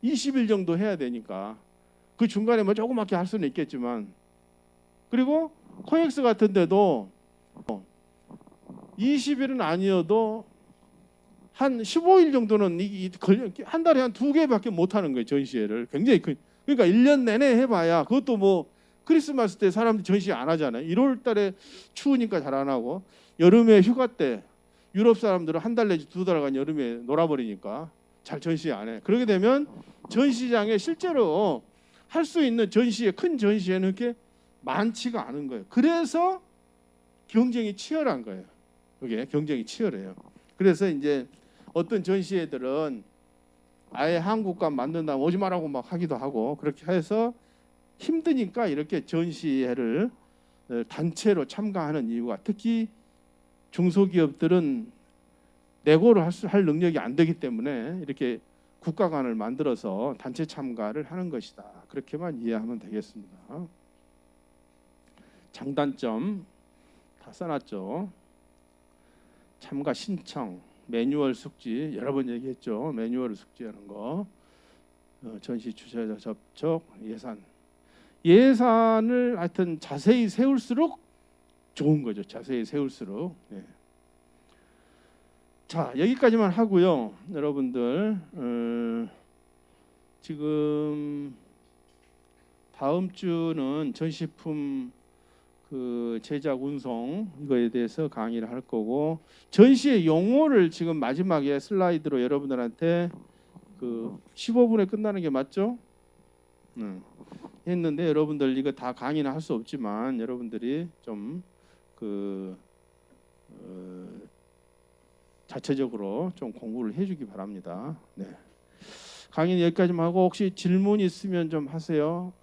20일 정도 해야 되니까 그 중간에 뭐 조그맣게 할 수는 있겠지만 그리고 코엑스 같은 데도 20일은 아니어도 한 15일 정도는 한 달에 한 2개밖에 못 하는 거예요. 전시회를. 굉장히 큰. 그러니까 1년 내내 해봐야 그것도 뭐 크리스마스 때 사람들이 전시회 안 하잖아요. 1월 달에 추우니까 잘 안 하고 여름에 휴가 때 유럽 사람들은 한 달 내지 2달간 여름에 놀아버리니까 잘 전시회 안 해. 그렇게 되면 전시장에 실제로 할 수 있는 큰 전시회는 그렇게 많지가 않은 거예요. 그래서 경쟁이 치열한 거예요. 그게 경쟁이 치열해요. 그래서 이제 어떤 전시회들은 아예 한국관 만든다면 오지 말라고 막 하기도 하고 그렇게 해서 힘드니까 이렇게 전시회를 단체로 참가하는 이유가 특히 중소기업들은 내고를 할 능력이 안 되기 때문에 이렇게 국가관을 만들어서 단체 참가를 하는 것이다. 그렇게만 이해하면 되겠습니다. 장단점 다 써놨죠. 참가 신청, 매뉴얼 숙지 여러 번 얘기했죠. 매뉴얼 숙지하는 거, 전시 주최자 접촉, 예산을 하여튼 자세히 세울수록 좋은 거죠. 자세히 세울수록. 예. 자, 여기까지만 하고요. 여러분들 지금 다음 주는 전시품 그 제작 운송 이거에 대해서 강의를 할 거고, 전시의 용어를 지금 마지막에 슬라이드로 여러분들한테 그 15분에 끝나는 게 맞죠? 했는데 여러분들 이거 다 강의는 할 수 없지만 여러분들이 좀 그 자체적으로 좀 공부를 해주기 바랍니다. 네. 강의는 여기까지만 하고 혹시 질문 있으면 좀 하세요.